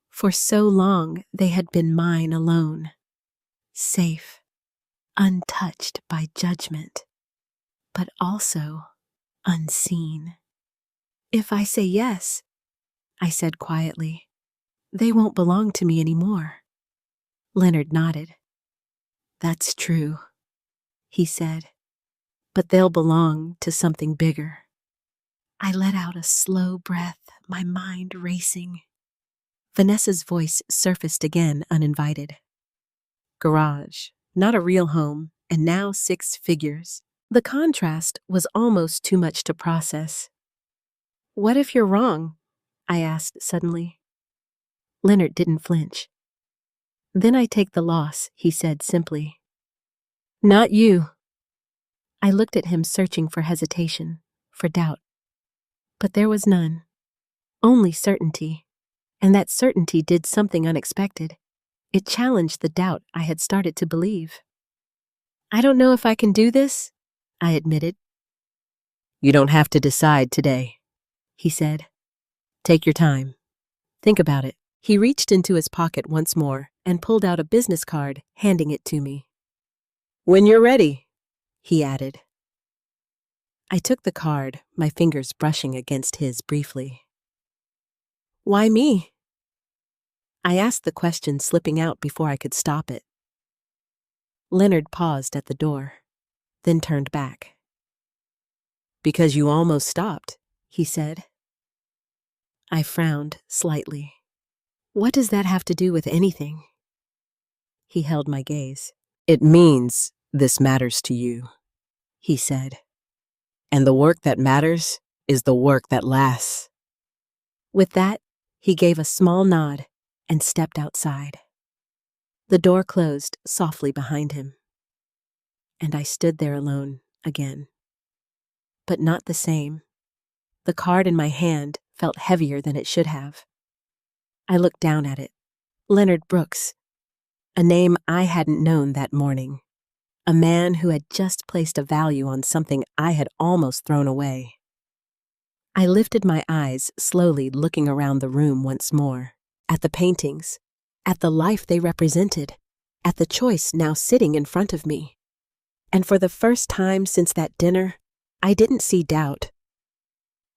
For so long they had been mine alone, safe, untouched by judgment, but also unseen. "If I say yes," I said quietly, "they won't belong to me anymore." Leonard nodded. "That's true," he said, "but they'll belong to something bigger." I let out a slow breath, my mind racing. Vanessa's voice surfaced again, uninvited. "Garage, not a real home, and now 6 figures." The contrast was almost too much to process. "What if you're wrong?" I asked suddenly. Leonard didn't flinch. "Then I take the loss," he said simply. "Not you." I looked at him, searching for hesitation, for doubt. But there was none. Only certainty. And that certainty did something unexpected. It challenged the doubt I had started to believe. "I don't know if I can do this," I admitted. "You don't have to decide today," he said. "Take your time. Think about it." He reached into his pocket once more and pulled out a business card, handing it to me. "When you're ready," he added. I took the card, my fingers brushing against his briefly. "Why me?" I asked the question, slipping out before I could stop it. Leonard paused at the door, then turned back. "Because you almost stopped," he said. I frowned slightly. "What does that have to do with anything?" He held my gaze. "It means this matters to you," he said. "And the work that matters is the work that lasts." With that, he gave a small nod and stepped outside. The door closed softly behind him, and I stood there alone again. But not the same. The card in my hand felt heavier than it should have. I looked down at it. Leonard Brooks, a name I hadn't known that morning. A man who had just placed a value on something I had almost thrown away. I lifted my eyes, slowly looking around the room once more, at the paintings, at the life they represented, at the choice now sitting in front of me. And for the first time since that dinner, I didn't see doubt.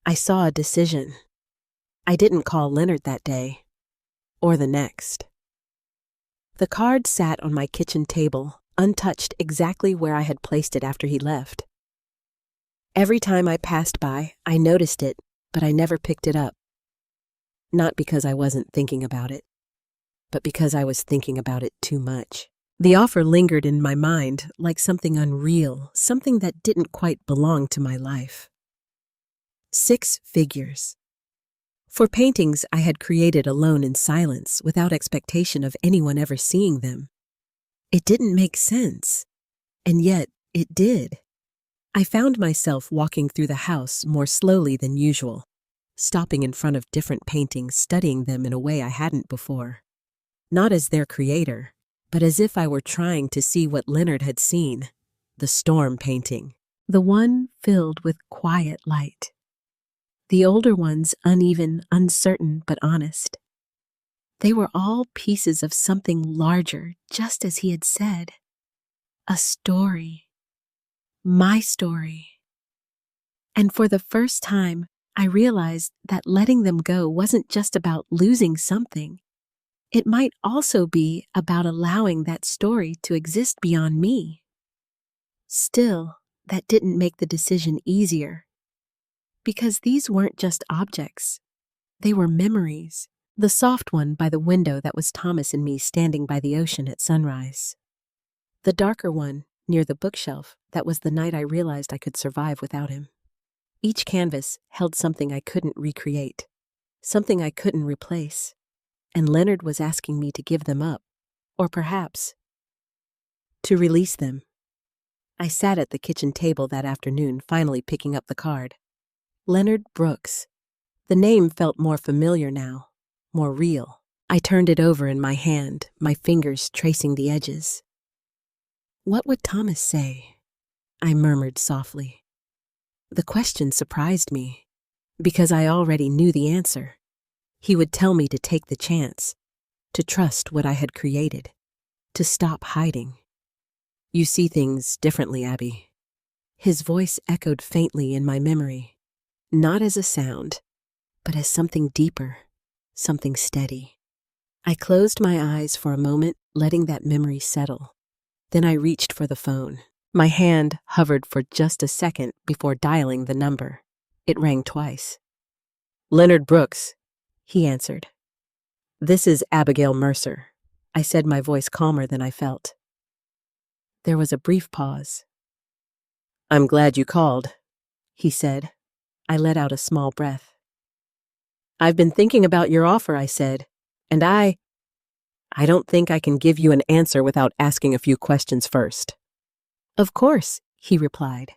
I saw a decision. I didn't call Leonard that day, or the next. The card sat on my kitchen table, untouched, exactly where I had placed it after he left. Every time I passed by, I noticed it, but I never picked it up. Not because I wasn't thinking about it, but because I was thinking about it too much. The offer lingered in my mind like something unreal, something that didn't quite belong to my life. 6 figures. For paintings I had created alone in silence without expectation of anyone ever seeing them. It didn't make sense, and yet it did. I found myself walking through the house more slowly than usual, stopping in front of different paintings, studying them in a way I hadn't before. Not as their creator, but as if I were trying to see what Leonard had seen, the storm painting, the one filled with quiet light. The older ones uneven, uncertain, but honest. They were all pieces of something larger, just as he had said. A story. My story. And for the first time, I realized that letting them go wasn't just about losing something. It might also be about allowing that story to exist beyond me. Still, that didn't make the decision easier. Because these weren't just objects. They were memories. The soft one by the window that was Thomas and me standing by the ocean at sunrise. The darker one near the bookshelf that was the night I realized I could survive without him. Each canvas held something I couldn't recreate, something I couldn't replace, and Leonard was asking me to give them up, or perhaps to release them. I sat at the kitchen table that afternoon, finally picking up the card. Leonard Brooks. The name felt more familiar now, more real. I turned it over in my hand, my fingers tracing the edges. What would Thomas say? I murmured softly. The question surprised me, because I already knew the answer. He would tell me to take the chance, to trust what I had created, to stop hiding. You see things differently, Abby. His voice echoed faintly in my memory, not as a sound, but as something deeper, something steady. I closed my eyes for a moment, letting that memory settle. Then I reached for the phone. My hand hovered for just a second before dialing the number. It rang twice. Leonard Brooks, he answered. This is Abigail Mercer, I said, my voice calmer than I felt. There was a brief pause. I'm glad you called, he said. I let out a small breath. I've been thinking about your offer, I said, and I don't think I can give you an answer without asking a few questions first. Of course, he replied.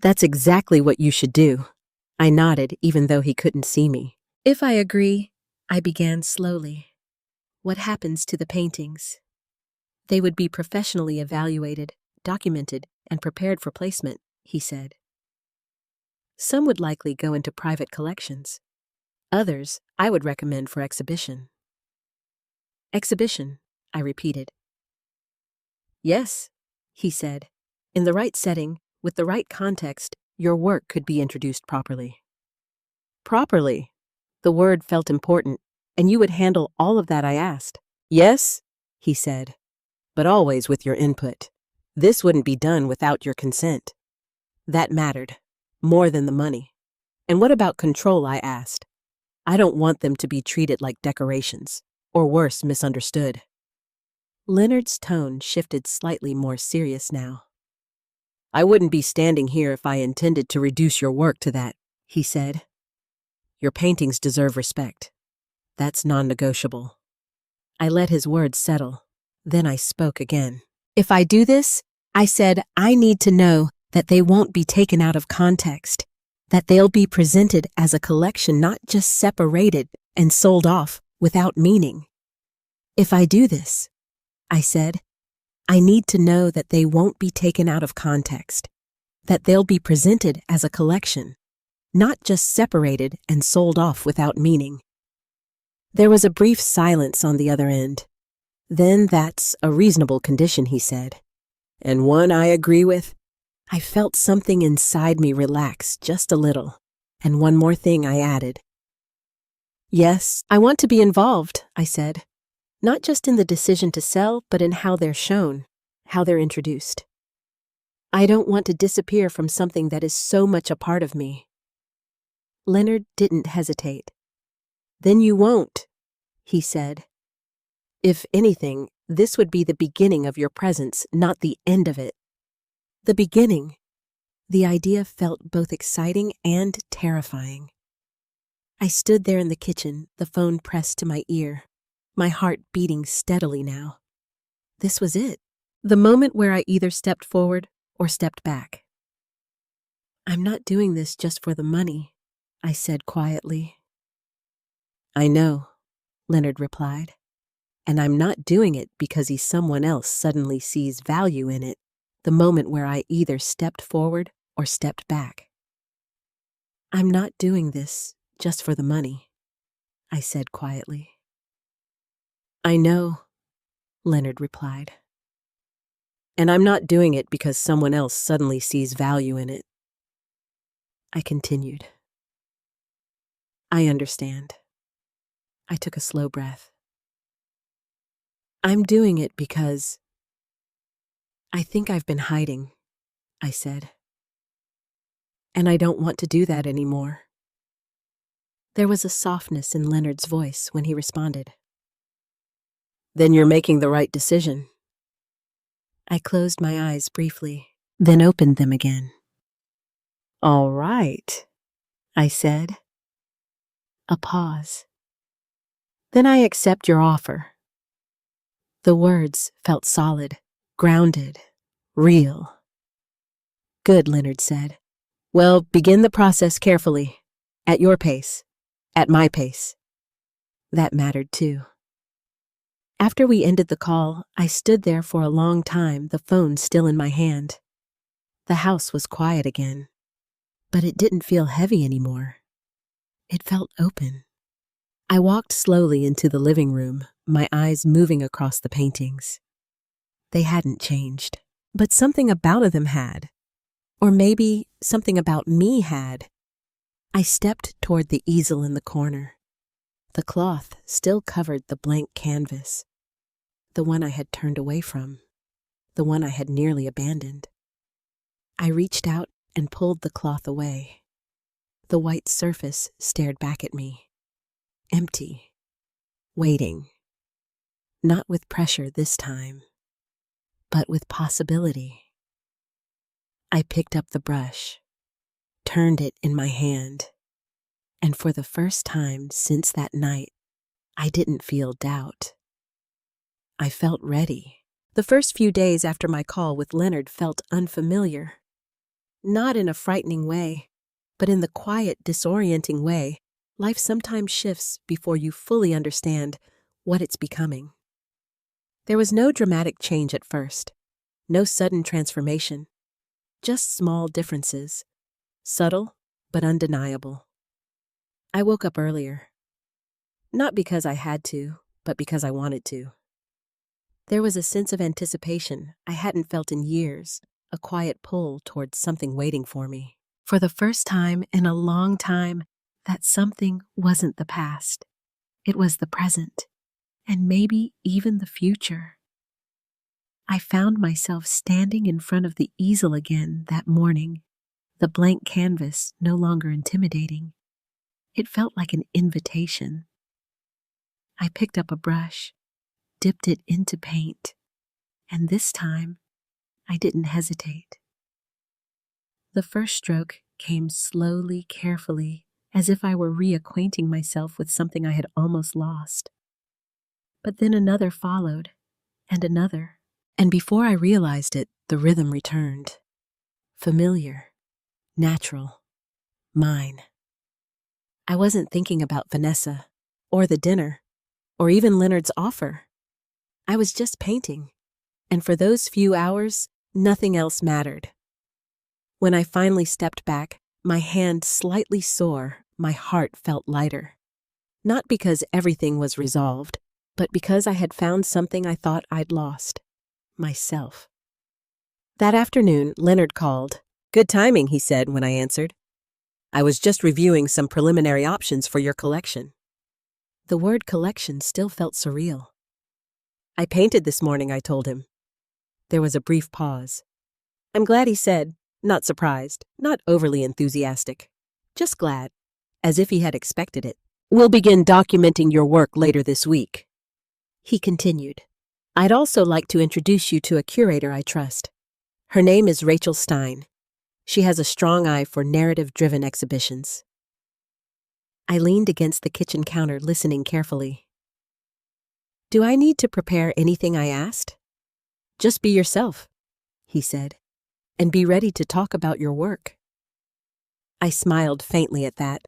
That's exactly what you should do. I nodded, even though he couldn't see me. If I agree, I began slowly. What happens to the paintings? They would be professionally evaluated, documented, and prepared for placement, he said. Some would likely go into private collections. Others I would recommend for exhibition. Exhibition, I repeated. Yes, he said. In the right setting, with the right context, your work could be introduced properly. Properly? The word felt important, and you would handle all of that, I asked. Yes, he said, but always with your input. This wouldn't be done without your consent. That mattered, more than the money. And what about control, I asked. I don't want them to be treated like decorations, or worse, misunderstood. Leonard's tone shifted slightly more serious now. I wouldn't be standing here if I intended to reduce your work to that, he said. Your paintings deserve respect. That's non-negotiable. I let his words settle. Then I spoke again. If I do this, I said, I need to know that they won't be taken out of context, that they'll be presented as a collection, not just separated and sold off without meaning. If I do this, I said, I need to know that they won't be taken out of context, that they'll be presented as a collection, not just separated and sold off without meaning. There was a brief silence on the other end. Then that's a reasonable condition, he said. And one I agree with. I felt something inside me relax just a little. And one more thing, I added. Yes, I want to be involved, I said. Not just in the decision to sell, but in how they're shown, how they're introduced. I don't want to disappear from something that is so much a part of me. Leonard didn't hesitate. Then you won't, he said. If anything, this would be the beginning of your presence, not the end of it. The beginning. The idea felt both exciting and terrifying. I stood there in the kitchen, the phone pressed to my ear, my heart beating steadily now. This was it, the moment where I either stepped forward or stepped back. I'm not doing this just for the money, I said quietly. I know, Leonard replied, and I'm not doing it because someone else suddenly sees value in it, the moment where I either stepped forward or stepped back. I'm not doing this just for the money, I said quietly. I know, Leonard replied. And I'm not doing it because someone else suddenly sees value in it. I continued. I understand. I took a slow breath. I'm doing it because I think I've been hiding, I said. And I don't want to do that anymore. There was a softness in Leonard's voice when he responded. Then you're making the right decision. I closed my eyes briefly, then opened them again. All right, I said. A pause. Then I accept your offer. The words felt solid, grounded, real. Good, Leonard said. Well, begin the process carefully, at your pace, at my pace. That mattered too. After we ended the call, I stood there for a long time, the phone still in my hand. The house was quiet again, but it didn't feel heavy anymore. It felt open. I walked slowly into the living room, my eyes moving across the paintings. They hadn't changed, but something about them had. Or maybe something about me had. I stepped toward the easel in the corner. The cloth still covered the blank canvas, the one I had turned away from, the one I had nearly abandoned. I reached out and pulled the cloth away. The white surface stared back at me, empty, waiting, not with pressure this time, but with possibility. I picked up the brush, turned it in my hand, and for the first time since that night, I didn't feel doubt. I felt ready. The first few days after my call with Leonard felt unfamiliar. Not in a frightening way, but in the quiet, disorienting way life sometimes shifts before you fully understand what it's becoming. There was no dramatic change at first, no sudden transformation, just small differences, subtle but undeniable. I woke up earlier, not because I had to, but because I wanted to. There was a sense of anticipation I hadn't felt in years, a quiet pull towards something waiting for me. For the first time in a long time, that something wasn't the past. It was the present, and maybe even the future. I found myself standing in front of the easel again that morning, the blank canvas no longer intimidating. It felt like an invitation. I picked up a brush, dipped it into paint, and this time, I didn't hesitate. The first stroke came slowly, carefully, as if I were reacquainting myself with something I had almost lost. But then another followed, and another, and before I realized it, the rhythm returned. Familiar, natural, mine. I wasn't thinking about Vanessa, or the dinner, or even Leonard's offer. I was just painting, and for those few hours, nothing else mattered. When I finally stepped back, my hand slightly sore, my heart felt lighter. Not because everything was resolved, but because I had found something I thought I'd lost. Myself. That afternoon, Leonard called. Good timing, he said when I answered. I was just reviewing some preliminary options for your collection. The word collection still felt surreal. I painted this morning, I told him. There was a brief pause. I'm glad, he said, not surprised, not overly enthusiastic. Just glad, as if he had expected it. We'll begin documenting your work later this week. He continued. I'd also like to introduce you to a curator I trust. Her name is Rachel Stein. She has a strong eye for narrative-driven exhibitions. I leaned against the kitchen counter, listening carefully. Do I need to prepare anything, I asked? Just be yourself, he said, and be ready to talk about your work. I smiled faintly at that.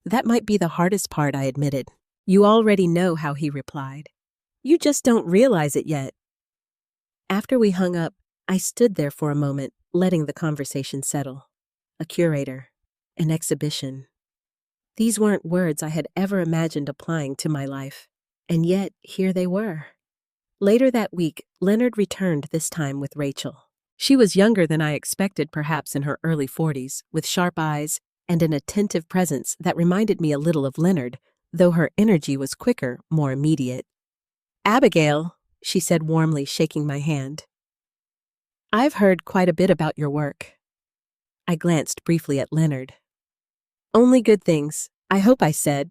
That might be the hardest part, I admitted. You already know how, he replied. You just don't realize it yet. After we hung up, I stood there for a moment, letting the conversation settle. A curator, an exhibition. These weren't words I had ever imagined applying to my life, and yet here they were. Later that week, Leonard returned, this time with Rachel. She was younger than I expected, perhaps in her early 40s, with sharp eyes and an attentive presence that reminded me a little of Leonard, though her energy was quicker, more immediate. Abigail, she said warmly, shaking my hand. I've heard quite a bit about your work. I glanced briefly at Leonard. Only good things, I hope, I said.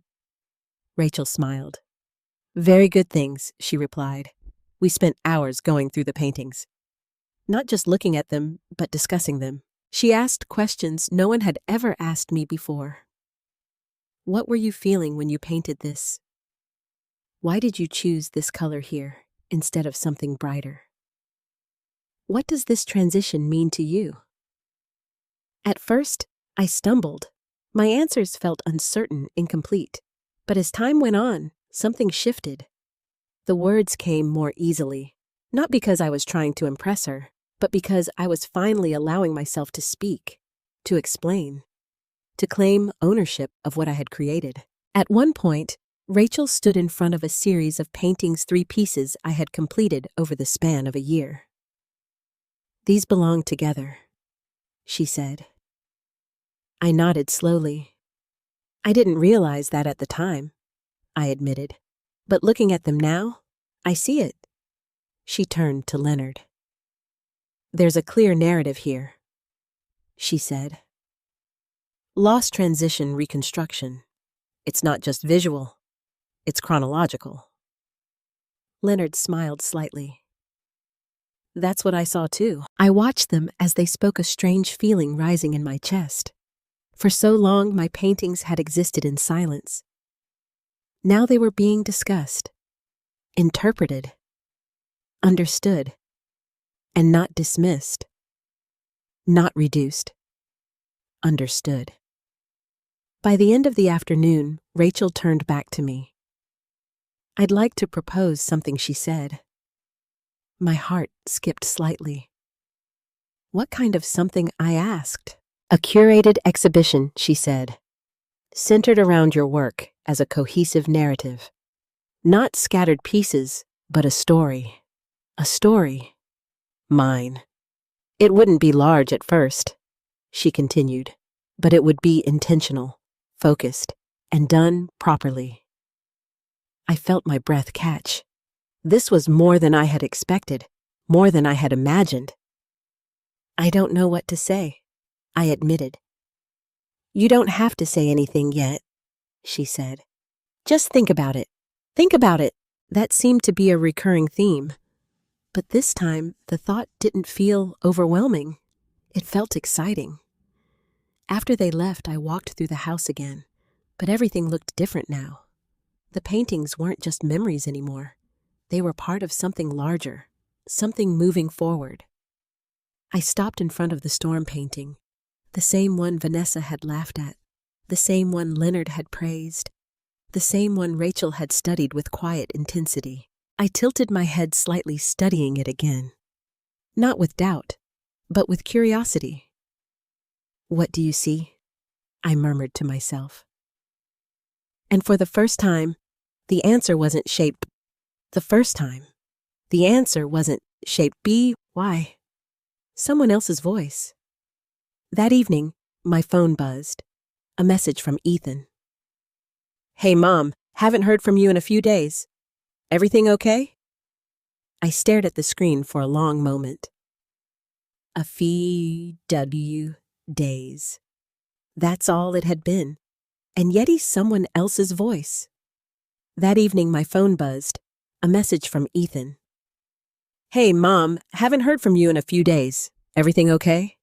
Rachel smiled. Very good things, she replied. We spent hours going through the paintings. Not just looking at them, but discussing them. She asked questions no one had ever asked me before. What were you feeling when you painted this? Why did you choose this color here instead of something brighter? What does this transition mean to you? At first, I stumbled. My answers felt uncertain, incomplete. But as time went on, something shifted. The words came more easily, not because I was trying to impress her, but because I was finally allowing myself to speak, to explain, to claim ownership of what I had created. At one point, Rachel stood in front of a series of paintings, 3 pieces I had completed over the span of a year. These belong together, she said. I nodded slowly. I didn't realize that at the time, I admitted. But looking at them now, I see it. She turned to Leonard. There's a clear narrative here, she said. Lost transition reconstruction. It's not just visual, it's chronological. Leonard smiled slightly. That's what I saw too. I watched them as they spoke, a strange feeling rising in my chest. For so long, my paintings had existed in silence. Now they were being discussed, interpreted, understood, and not dismissed, not reduced, understood. By the end of the afternoon, Rachel turned back to me. I'd like to propose something, she said. My heart skipped slightly. What kind of something, I asked. A curated exhibition, she said, centered around your work as a cohesive narrative. Not scattered pieces, but a story. A story. Mine. It wouldn't be large at first, she continued, but it would be intentional, focused, and done properly. I felt my breath catch. This was more than I had expected, more than I had imagined. I don't know what to say, I admitted. You don't have to say anything yet, she said. Just think about it. Think about it. That seemed to be a recurring theme. But this time, the thought didn't feel overwhelming. It felt exciting. After they left, I walked through the house again, but everything looked different now. The paintings weren't just memories anymore. They were part of something larger, something moving forward. I stopped in front of the storm painting, the same one Vanessa had laughed at, the same one Leonard had praised, the same one Rachel had studied with quiet intensity. I tilted my head slightly, studying it again. Not with doubt, but with curiosity. What do you see? I murmured to myself. And for the first time, the answer wasn't shaped. The first time, the answer wasn't shaped B. Why? Someone else's voice. That evening, my phone buzzed. A message from Ethan. Hey, Mom, haven't heard from you in a few days. Everything okay? I stared at the screen for a long moment. A few days. That's all it had been. And yet he's someone else's voice. That evening my phone buzzed. A message from Ethan. "Hey, Mom, haven't heard from you in a few days. Everything okay?"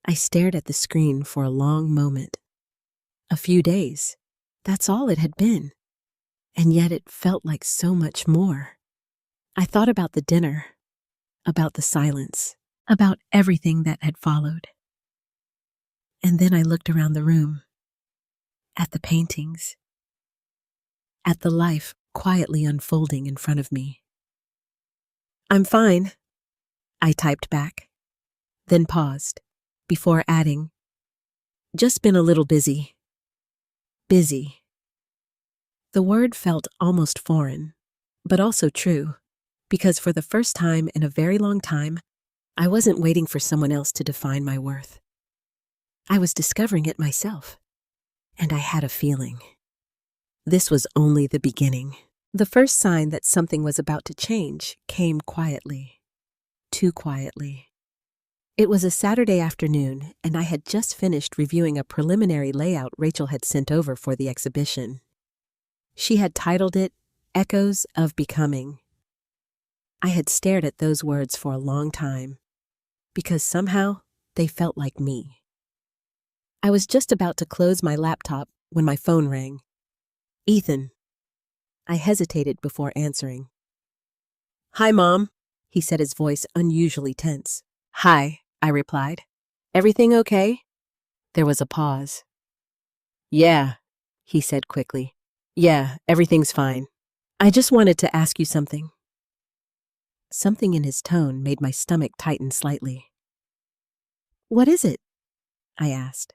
I stared at the screen for a long moment. A few days. That's all it had been. And yet it felt like so much more. I thought about the dinner, about the silence, about everything that had followed. And then I looked around the room, at the paintings, at the life quietly unfolding in front of me. "I'm fine," I typed back, then paused, before adding, "Just been a little busy." Busy. The word felt almost foreign, but also true, because for the first time in a very long time, I wasn't waiting for someone else to define my worth. I was discovering it myself, and I had a feeling. This was only the beginning. The first sign that something was about to change came quietly. Too quietly. It was a Saturday afternoon, and I had just finished reviewing a preliminary layout Rachel had sent over for the exhibition. She had titled it, "Echoes of Becoming." I had stared at those words for a long time, because somehow they felt like me. I was just about to close my laptop when my phone rang. "Ethan." I hesitated before answering. "Hi, Mom," he said, his voice unusually tense. "Hi," I replied. "Everything okay?" There was a pause. "Yeah," he said quickly. "Yeah, everything's fine. I just wanted to ask you something." Something in his tone made my stomach tighten slightly. "What is it?" I asked.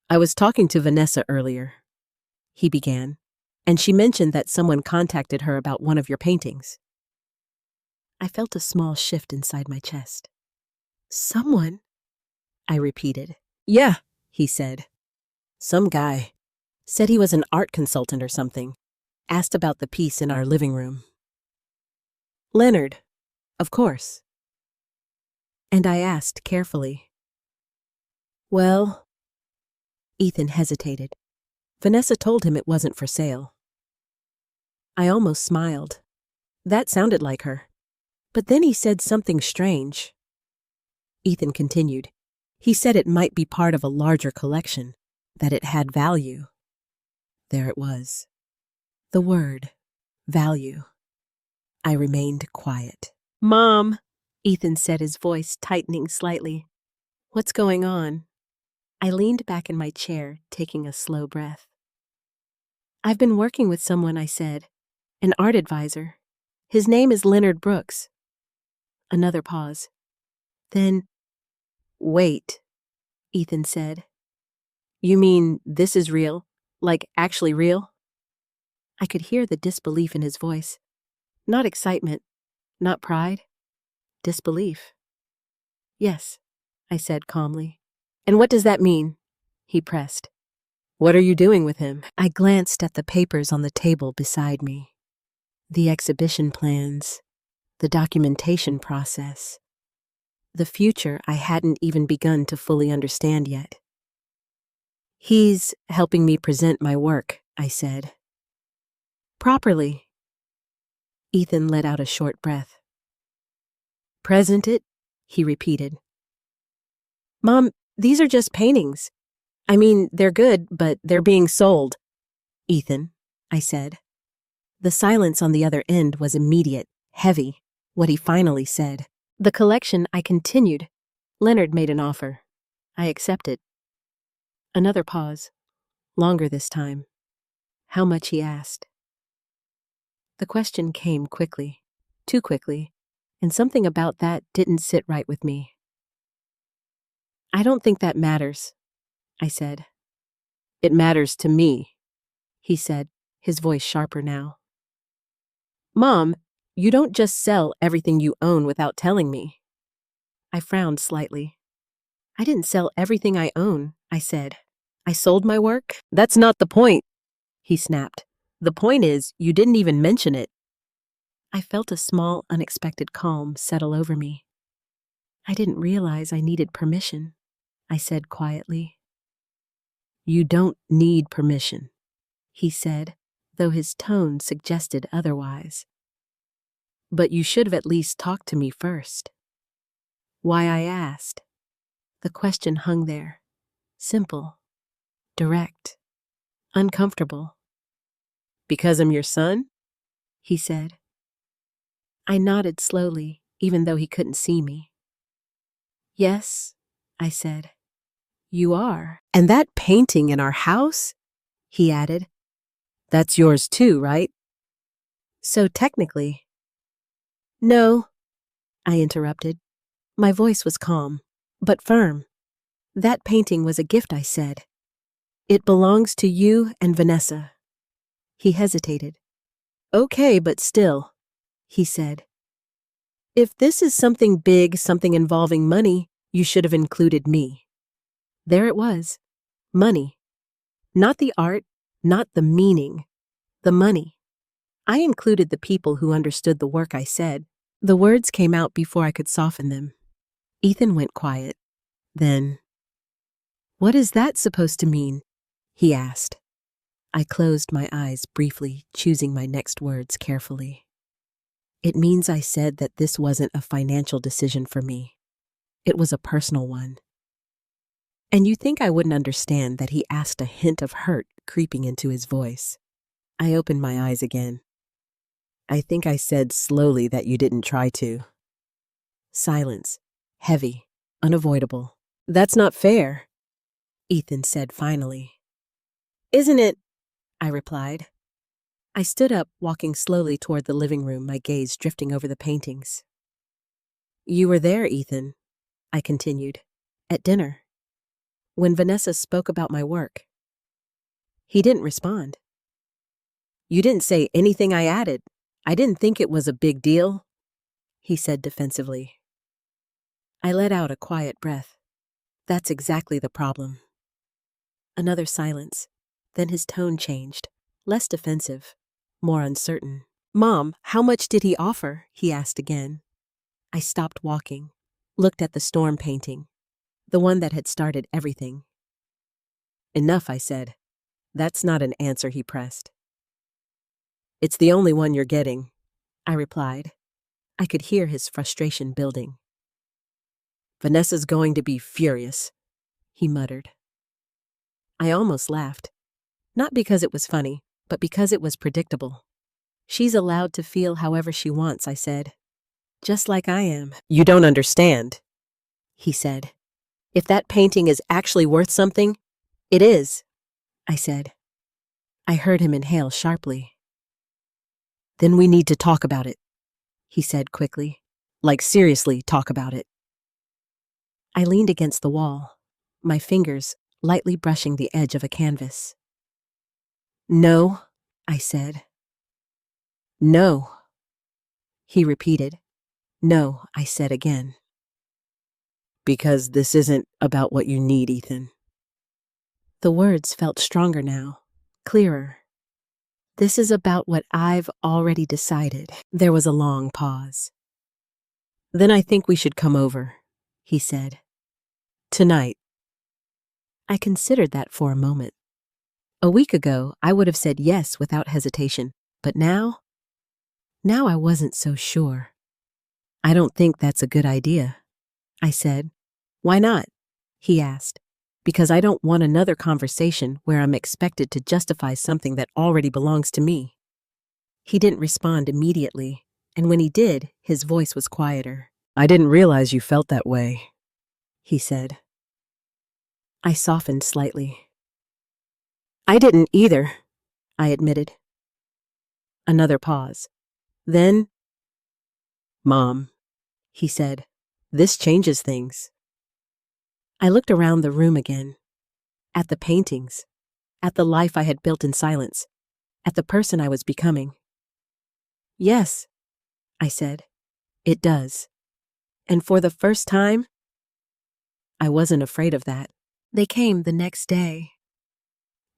"I was talking to Vanessa earlier," he began, "and she mentioned that someone contacted her about one of your paintings." I felt a small shift inside my chest. "Someone?" I repeated. "Yeah," he said. "Some guy. Said he was an art consultant or something. Asked about the piece in our living room." "Leonard, of course." And I asked carefully. "Well," Ethan hesitated. "Vanessa told him it wasn't for sale." I almost smiled. That sounded like her. But then he said something strange. Ethan continued. He said it might be part of a larger collection, that it had value. There it was. The word, value. I remained quiet. "Mom," Ethan said, his voice tightening slightly. "What's going on?" I leaned back in my chair, taking a slow breath. "I've been working with someone," I said. "An art advisor. His name is Leonard Brooks." Another pause. Then, "Wait," Ethan said. "You mean this is real? Like actually real?" I could hear the disbelief in his voice. Not excitement, not pride. Disbelief. "Yes," I said calmly. "And what does that mean?" he pressed. "What are you doing with him?" I glanced at the papers on the table beside me. The exhibition plans, the documentation process, the future I hadn't even begun to fully understand yet. "He's helping me present my work," I said. "Properly." Ethan let out a short breath. "Present it?" he repeated. "Mom, these are just paintings. I mean, they're good, but they're being sold." "Ethan," I said. The silence on the other end was immediate, heavy, what he finally said. "The collection," I continued. "Leonard made an offer. I accepted." Another pause, longer this time. How much, he asked. The question came quickly, too quickly, and something about that didn't sit right with me. "I don't think that matters," I said. "It matters to me," he said, his voice sharper now. "Mom, you don't just sell everything you own without telling me." I frowned slightly. "I didn't sell everything I own," I said. "I sold my work." "That's not the point," he snapped. "The point is, you didn't even mention it." I felt a small, unexpected calm settle over me. I didn't realize I needed permission, I said quietly. You don't need permission. He said, though his tone suggested otherwise. But you should have at least talked to me first. Why I asked. The question hung there, simple, direct, uncomfortable. Because I'm your son? He said. I nodded slowly, even though he couldn't see me. Yes, I said. You are. And that painting in our house? He added. That's yours too, right? So technically. No, I interrupted. My voice was calm, but firm. That painting was a gift, I said. It belongs to you and Vanessa. He hesitated. Okay, but still, he said. If this is something big, something involving money, you should have included me. There it was. Money. Not the art, not the meaning. The money. I included the people who understood the work I said. The words came out before I could soften them. Ethan went quiet. Then, "What is that supposed to mean?" he asked. I closed my eyes briefly, choosing my next words carefully. It means I said that this wasn't a financial decision for me. It was a personal one. And you think I wouldn't understand that he asked, a hint of hurt creeping into his voice. I opened my eyes again. I think I said slowly that you didn't try to. Silence. Heavy. Unavoidable. That's not fair, Ethan said finally. Isn't it? I replied. I stood up, walking slowly toward the living room, my gaze drifting over the paintings. You were there, Ethan, I continued, at dinner, when Vanessa spoke about my work. He didn't respond. You didn't say anything I added. I didn't think it was a big deal, he said defensively. I let out a quiet breath. That's exactly the problem. Another silence. Then his tone changed, less defensive, more uncertain. Mom, how much did he offer? He asked again. I stopped walking, looked at the storm painting, the one that had started everything. Enough, I said. That's not an answer, he pressed. It's the only one you're getting, I replied. I could hear his frustration building. Vanessa's going to be furious, he muttered. I almost laughed. Not because it was funny, but because it was predictable. She's allowed to feel however she wants, I said. Just like I am. You don't understand, he said. If that painting is actually worth something, it is, I said. I heard him inhale sharply. Then we need to talk about it, he said quickly. Like seriously, talk about it. I leaned against the wall, my fingers lightly brushing the edge of a canvas. No, I said. No, he repeated. No, I said again. Because this isn't about what you need, Ethan. The words felt stronger now, clearer. This is about what I've already decided. There was a long pause. Then I think we should come over, he said. Tonight. I considered that for a moment. A week ago, I would have said yes without hesitation, but now I wasn't so sure. I don't think that's a good idea, I said. Why not? He asked. Because I don't want another conversation where I'm expected to justify something that already belongs to me. He didn't respond immediately, and when he did, his voice was quieter. I didn't realize you felt that way, he said. I softened slightly. I didn't either, I admitted. Another pause. Then, Mom, he said. This changes things. I looked around the room again, at the paintings, at the life I had built in silence, at the person I was becoming. Yes, I said, it does. And for the first time, I wasn't afraid of that. They came the next day.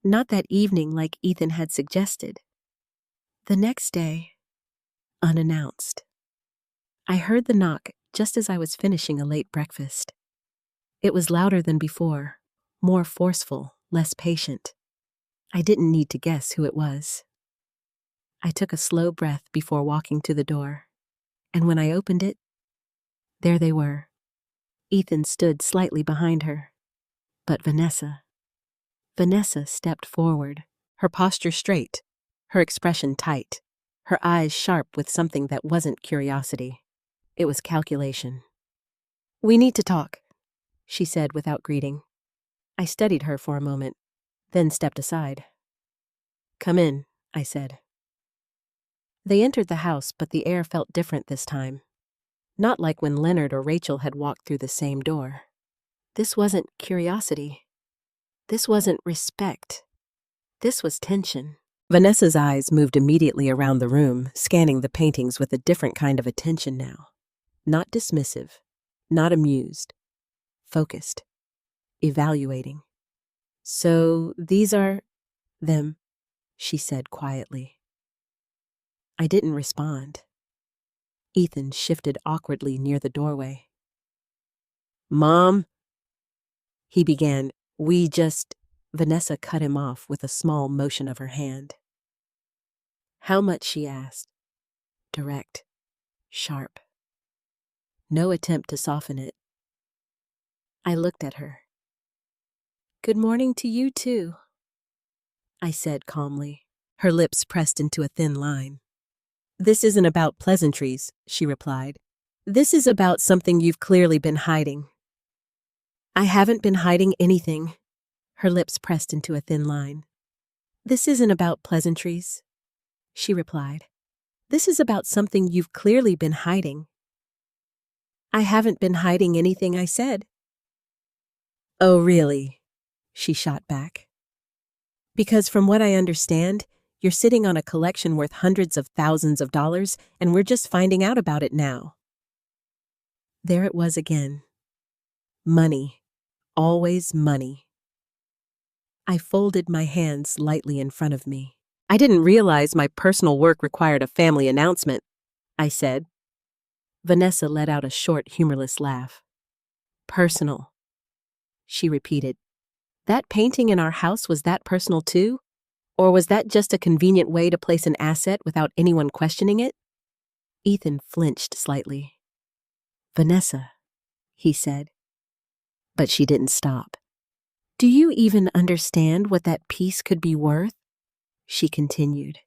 Not that evening like Ethan had suggested. The next day, unannounced. I heard the knock just as I was finishing a late breakfast. It was louder than before, more forceful, less patient. I didn't need to guess who it was. I took a slow breath before walking to the door, and when I opened it, there they were. Ethan stood slightly behind her. But Vanessa stepped forward, her posture straight, her expression tight, her eyes sharp with something that wasn't curiosity. It was calculation. "We need to talk," she said without greeting. I studied her for a moment, then stepped aside. "Come in," I said. They entered the house, but the air felt different this time. Not like when Leonard or Rachel had walked through the same door. This wasn't curiosity. This wasn't respect. This was tension. Vanessa's eyes moved immediately around the room, scanning the paintings with a different kind of attention now. Not dismissive, not amused. Focused. Evaluating. "So these are them," she said quietly. I didn't respond. Ethan shifted awkwardly near the doorway. "Mom," he began. Vanessa cut him off with a small motion of her hand. "How much?" she asked. Direct. Sharp. No attempt to soften it. I looked at her. "Good morning to you too," I said calmly, her lips pressed into a thin line. "This isn't about pleasantries," she replied. "This is about something you've clearly been hiding." "I haven't been hiding anything," her lips pressed into a thin line. "This isn't about pleasantries," she replied. "This is about something you've clearly been hiding." "I haven't been hiding anything I said." "Oh, really?" she shot back. "Because from what I understand, you're sitting on a collection worth hundreds of thousands of dollars, and we're just finding out about it now." There it was again. Money. Always money. I folded my hands lightly in front of me. "I didn't realize my personal work required a family announcement," I said. Vanessa let out a short, humorless laugh. "Personal," she repeated. "That painting in our house, was that personal too? Or was that just a convenient way to place an asset without anyone questioning it?" Ethan flinched slightly. "Vanessa," he said. But she didn't stop. "Do you even understand what that piece could be worth?" she continued.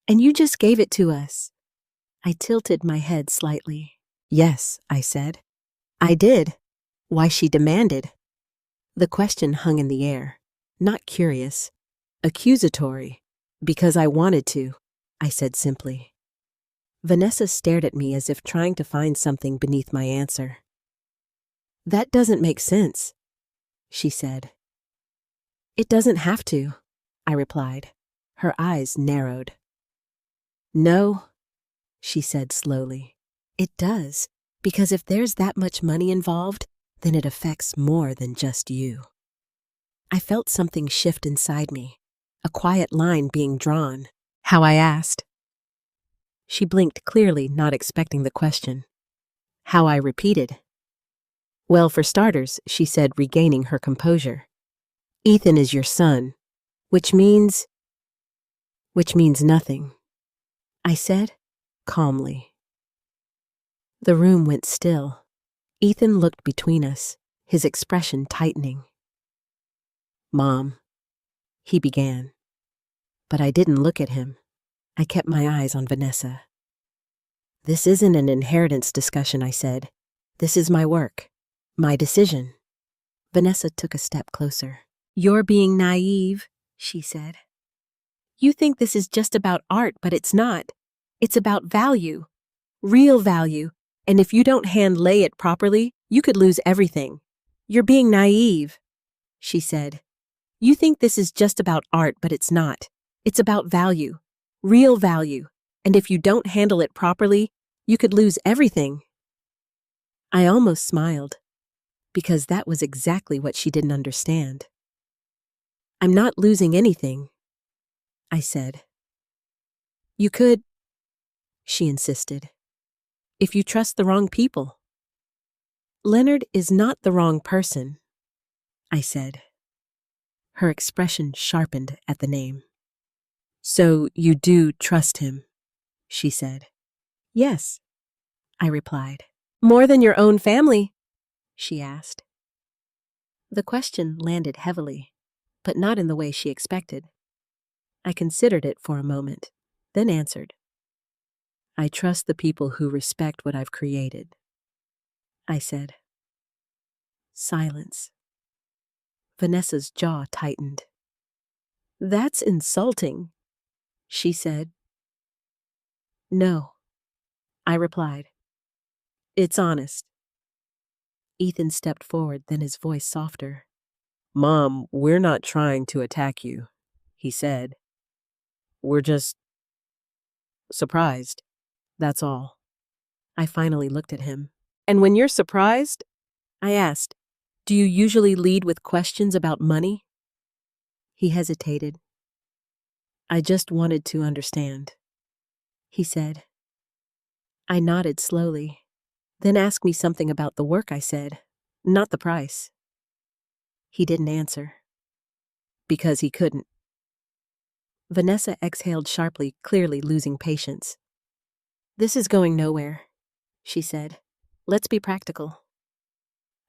"And you just gave it to us." I tilted my head slightly. "Yes," I said. "I did." "Why, she demanded." The question hung in the air. Not curious. Accusatory. "Because I wanted to," I said simply. Vanessa stared at me as if trying to find something beneath my answer. "That doesn't make sense," she said. "It doesn't have to," I replied. Her eyes narrowed. "No," she said slowly. "It does, because if there's that much money involved, then it affects more than just you." I felt something shift inside me, a quiet line being drawn. "How?" I asked. She blinked clearly, not expecting the question. "How?" I repeated. "Well, for starters," she said, regaining her composure, "Ethan is your son, which means nothing," I said, calmly. The room went still. Ethan looked between us, his expression tightening. "Mom," he began. But I didn't look at him. I kept my eyes on Vanessa. "This isn't an inheritance discussion," I said. "This is my work, my decision." Vanessa took a step closer. "You're being naive," she said. "You think this is just about art, but it's not. It's about value, real value, and if you don't hand-lay it properly, you could lose everything. You're being naive," she said. "You think this is just about art, but it's not. It's about value, real value, and if you don't handle it properly, you could lose everything." I almost smiled, because that was exactly what she didn't understand. "I'm not losing anything," I said. "You could," she insisted, "if you trust the wrong people." Leonard is not the wrong person, I said. Her expression sharpened at the name. So you do trust him, she said. Yes, I replied. More than your own family? She asked. The question landed heavily, but not in the way she expected. I considered it for a moment, then answered. I trust the people who respect what I've created, I said. Silence. Vanessa's jaw tightened. That's insulting, she said. No, I replied. It's honest. Ethan stepped forward, then his voice softer. Mom, we're not trying to attack you, he said. We're just surprised, that's all. I finally looked at him. And when you're surprised, I asked, do you usually lead with questions about money? He hesitated. I just wanted to understand, he said. I nodded slowly, then asked me something about the work I said, not the price. He didn't answer. Because he couldn't. Vanessa exhaled sharply, clearly losing patience. This is going nowhere, she said. Let's be practical.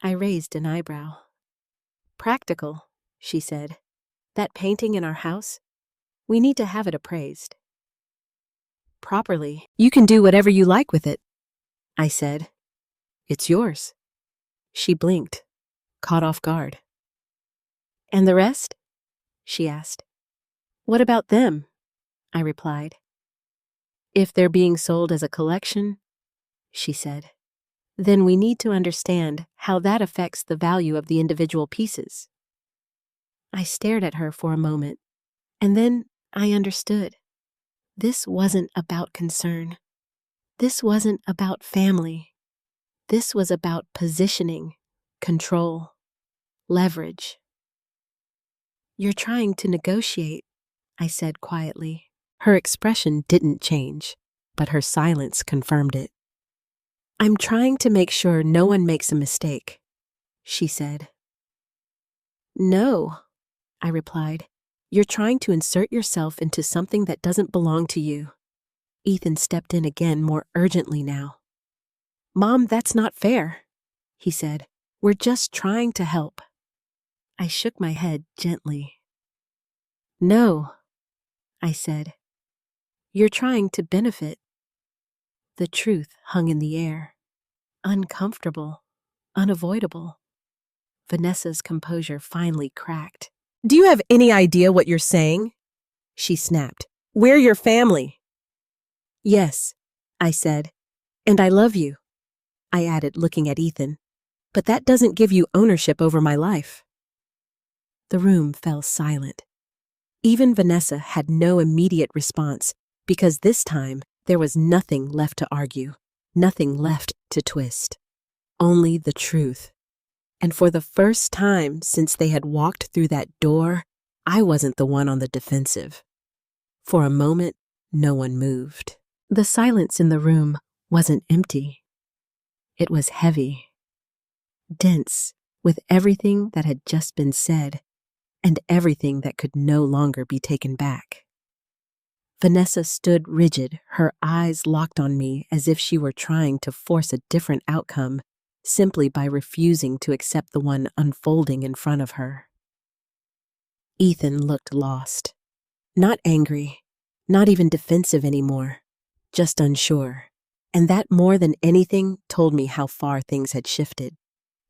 I raised an eyebrow. Practical, she said. That painting in our house? We need to have it appraised. Properly. You can do whatever you like with it, I said. It's yours. She blinked, caught off guard. And the rest? She asked. What about them? I replied. If they're being sold as a collection, she said, then we need to understand how that affects the value of the individual pieces. I stared at her for a moment, and then I understood. This wasn't about concern. This wasn't about family. This was about positioning, control, leverage. You're trying to negotiate, I said quietly. Her expression didn't change, but her silence confirmed it. I'm trying to make sure no one makes a mistake, she said. No, I replied. You're trying to insert yourself into something that doesn't belong to you. Ethan stepped in again, more urgently now. Mom, that's not fair, he said. We're just trying to help. I shook my head gently. No, I said. You're trying to benefit. The truth hung in the air. Uncomfortable, unavoidable. Vanessa's composure finally cracked. Do you have any idea what you're saying? She snapped. We're your family. Yes, I said. And I love you, I added, looking at Ethan. But that doesn't give you ownership over my life. The room fell silent. Even Vanessa had no immediate response, because this time there was nothing left to argue, nothing left to twist. Only the truth. And for the first time since they had walked through that door, I wasn't the one on the defensive. For a moment, no one moved. The silence in the room wasn't empty. It was heavy, dense, with everything that had just been said, and everything that could no longer be taken back. Vanessa stood rigid, her eyes locked on me as if she were trying to force a different outcome simply by refusing to accept the one unfolding in front of her. Ethan looked lost. Not angry, not even defensive anymore, just unsure. And that more than anything told me how far things had shifted,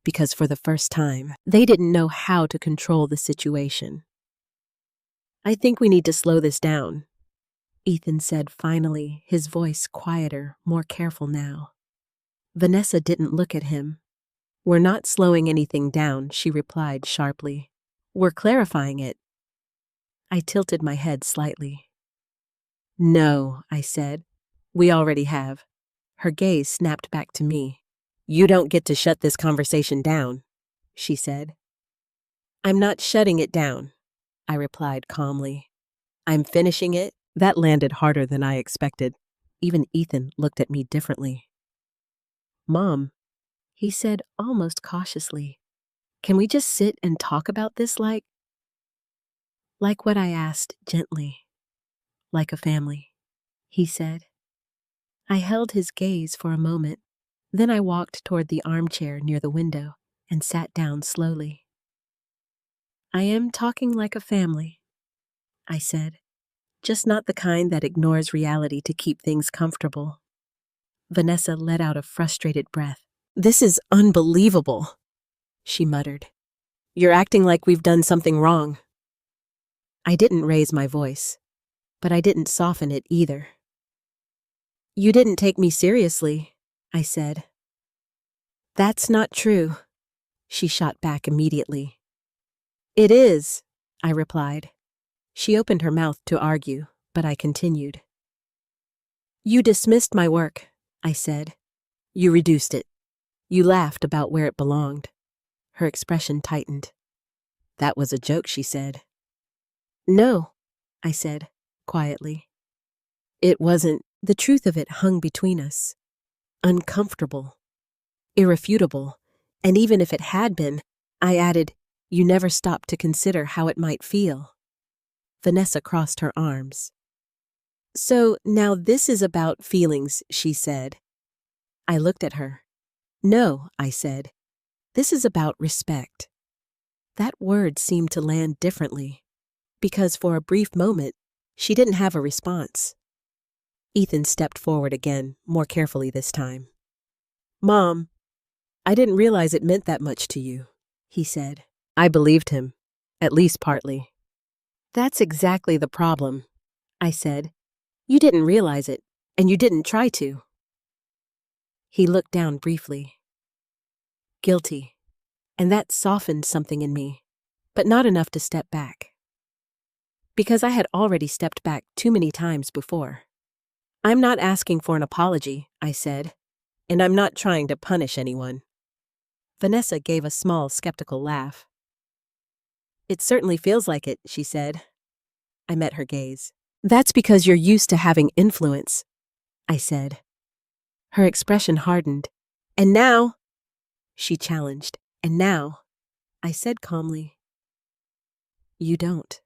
because for the first time, they didn't know how to control the situation. I think we need to slow this down, Ethan said finally, his voice quieter, more careful now. Vanessa didn't look at him. We're not slowing anything down, she replied sharply. We're clarifying it. I tilted my head slightly. No, I said. We already have. Her gaze snapped back to me. You don't get to shut this conversation down, she said. I'm not shutting it down, I replied calmly. I'm finishing it. That landed harder than I expected. Even Ethan looked at me differently. Mom, he said almost cautiously. Can we just sit and talk about this like what I asked gently, like a family, he said. I held his gaze for a moment. Then I walked toward the armchair near the window and sat down slowly. I am talking like a family, I said, just not the kind that ignores reality to keep things comfortable. Vanessa let out a frustrated breath. This is unbelievable, she muttered. You're acting like we've done something wrong. I didn't raise my voice, but I didn't soften it either. You didn't take me seriously, I said. That's not true, she shot back immediately. It is, I replied. She opened her mouth to argue, but I continued. You dismissed my work, I said. You reduced it. You laughed about where it belonged. Her expression tightened. That was a joke, she said. No, I said, quietly. It wasn't. The truth of it hung between us. Uncomfortable. Irrefutable. And even if it had been, I added, you never stopped to consider how it might feel. Vanessa crossed her arms. So now this is about feelings, she said. I looked at her. No, I said. This is about respect. That word seemed to land differently, because for a brief moment, she didn't have a response. Ethan stepped forward again, more carefully this time. Mom, I didn't realize it meant that much to you, he said. I believed him, at least partly. That's exactly the problem, I said. You didn't realize it, and you didn't try to. He looked down briefly. Guilty, and that softened something in me, but not enough to step back. Because I had already stepped back too many times before. I'm not asking for an apology, I said, and I'm not trying to punish anyone. Vanessa gave a small, skeptical laugh. It certainly feels like it, she said. I met her gaze. That's because you're used to having influence, I said. Her expression hardened. And now, she challenged. And now, I said calmly, you don't.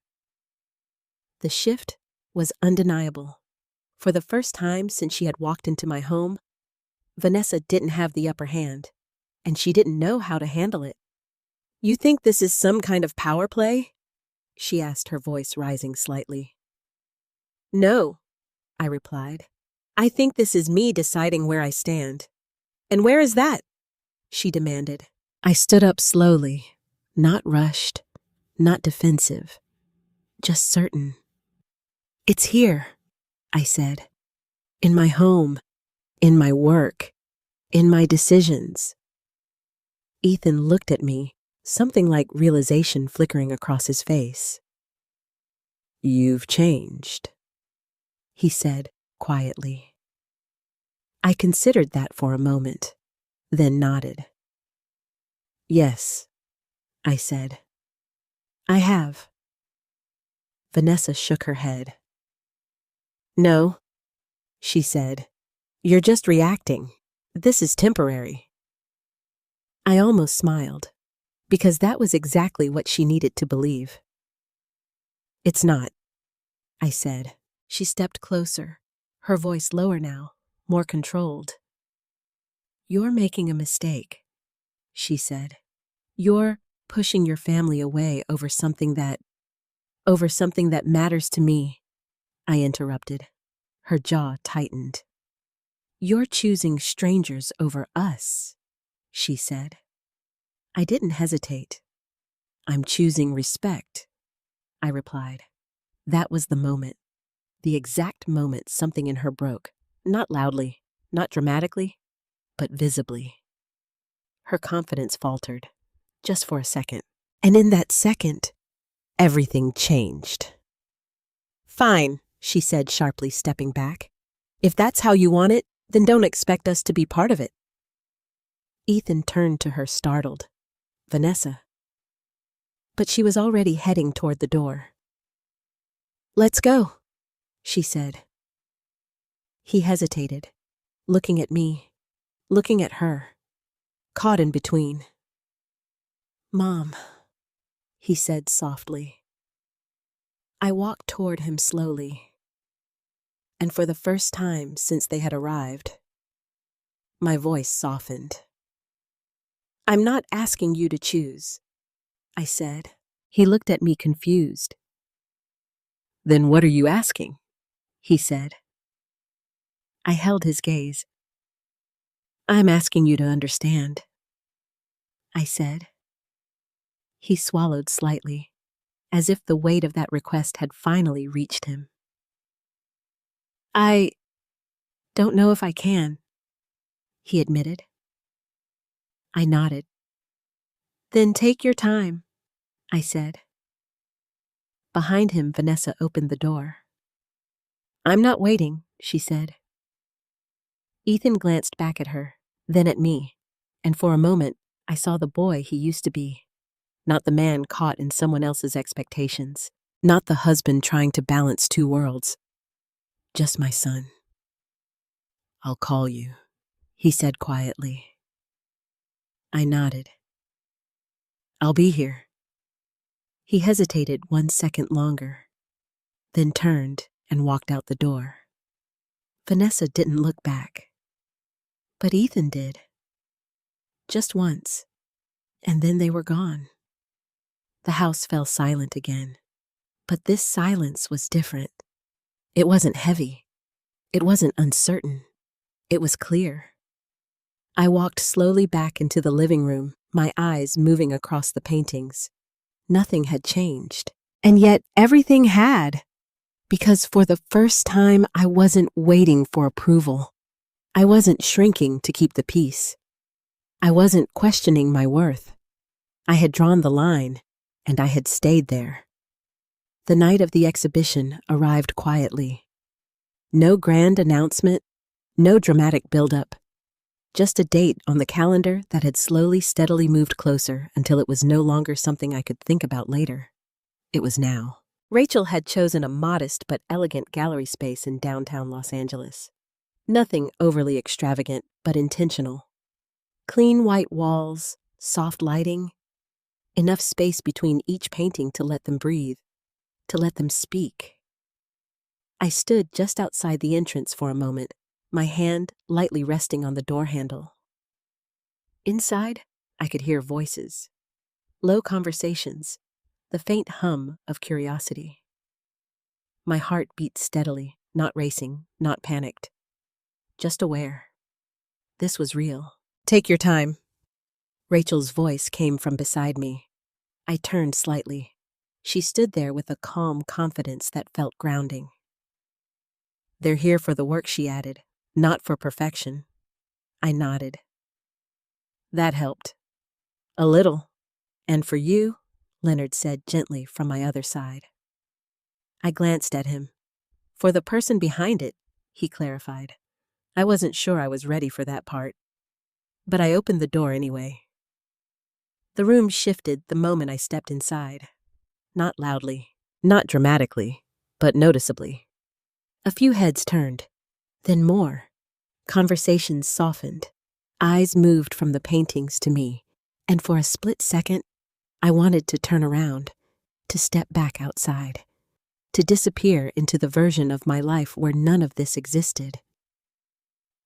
The shift was undeniable. For the first time since she had walked into my home, Vanessa didn't have the upper hand, and she didn't know how to handle it. You think this is some kind of power play? She asked, her voice rising slightly. No, I replied. I think this is me deciding where I stand. And where is that? She demanded. I stood up slowly, not rushed, not defensive, just certain. It's here, I said. In my home, in my work, in my decisions. Ethan looked at me, something like realization flickering across his face. You've changed, he said quietly. I considered that for a moment, then nodded. Yes, I said. I have. Vanessa shook her head. No, she said. You're just reacting. This is temporary. I almost smiled, because that was exactly what she needed to believe. It's not, I said. She stepped closer, her voice lower now, more controlled. You're making a mistake, she said. You're pushing your family away over something that matters to me, I interrupted. Her jaw tightened. You're choosing strangers over us, she said. I didn't hesitate. I'm choosing respect, I replied. That was the moment, the exact moment something in her broke, not loudly, not dramatically, but visibly. Her confidence faltered, just for a second. And in that second, everything changed. Fine, she said sharply, stepping back. If that's how you want it, then don't expect us to be part of it. Ethan turned to her, startled. Vanessa. But she was already heading toward the door. Let's go, she said. He hesitated, looking at me, looking at her. caught in between. "Mom," he said softly. I walked toward him slowly, and for the first time since they had arrived, my voice softened. "I'm not asking you to choose," I said. He looked at me confused. "Then what are you asking?" he said. I held his gaze. "I'm asking you to understand," I said. He swallowed slightly, as if the weight of that request had finally reached him. "I don't know if I can," he admitted. I nodded. "Then take your time," I said. Behind him, Vanessa opened the door. "I'm not waiting," she said. Ethan glanced back at her, then at me, and for a moment I saw the boy he used to be, not the man caught in someone else's expectations, not the husband trying to balance two worlds, just my son. "I'll call you," he said quietly. I nodded. "I'll be here." He hesitated 1 second longer, then turned and walked out the door. Vanessa didn't look back, but Ethan did. Just once, and then they were gone. The house fell silent again, but this silence was different. It wasn't heavy. It wasn't uncertain. It was clear. I walked slowly back into the living room, my eyes moving across the paintings. Nothing had changed, and yet everything had. Because for the first time, I wasn't waiting for approval. I wasn't shrinking to keep the peace. I wasn't questioning my worth. I had drawn the line, and I had stayed there. The night of the exhibition arrived quietly. No grand announcement, no dramatic buildup. Just a date on the calendar that had slowly, steadily moved closer until it was no longer something I could think about later. It was now. Rachel had chosen a modest but elegant gallery space in downtown Los Angeles. Nothing overly extravagant, but intentional. Clean white walls, soft lighting, enough space between each painting to let them breathe, to let them speak. I stood just outside the entrance for a moment, my hand lightly resting on the door handle. Inside, I could hear voices, low conversations, the faint hum of curiosity. My heart beat steadily, not racing, not panicked, just aware. This was real. "Take your time." Rachel's voice came from beside me. I turned slightly. She stood there with a calm confidence that felt grounding. "They're here for the work," she added, "not for perfection." I nodded. "That helped. A little. And for you," Leonard said gently from my other side. I glanced at him. "For the person behind it," he clarified. I wasn't sure I was ready for that part. But I opened the door anyway. The room shifted the moment I stepped inside. Not loudly, not dramatically, but noticeably. A few heads turned, then more. Conversations softened. Eyes moved from the paintings to me, and for a split second, I wanted to turn around, to step back outside, to disappear into the version of my life where none of this existed.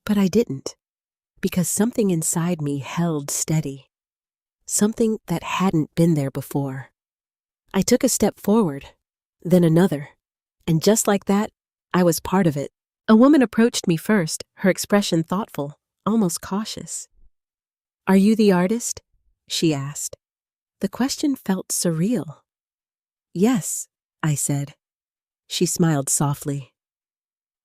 But I didn't, because something inside me held steady, something that hadn't been there before. I took a step forward, then another, and just like that, I was part of it. A woman approached me first, her expression thoughtful, almost cautious. "Are you the artist?" she asked. The question felt surreal. "Yes," I said. She smiled softly.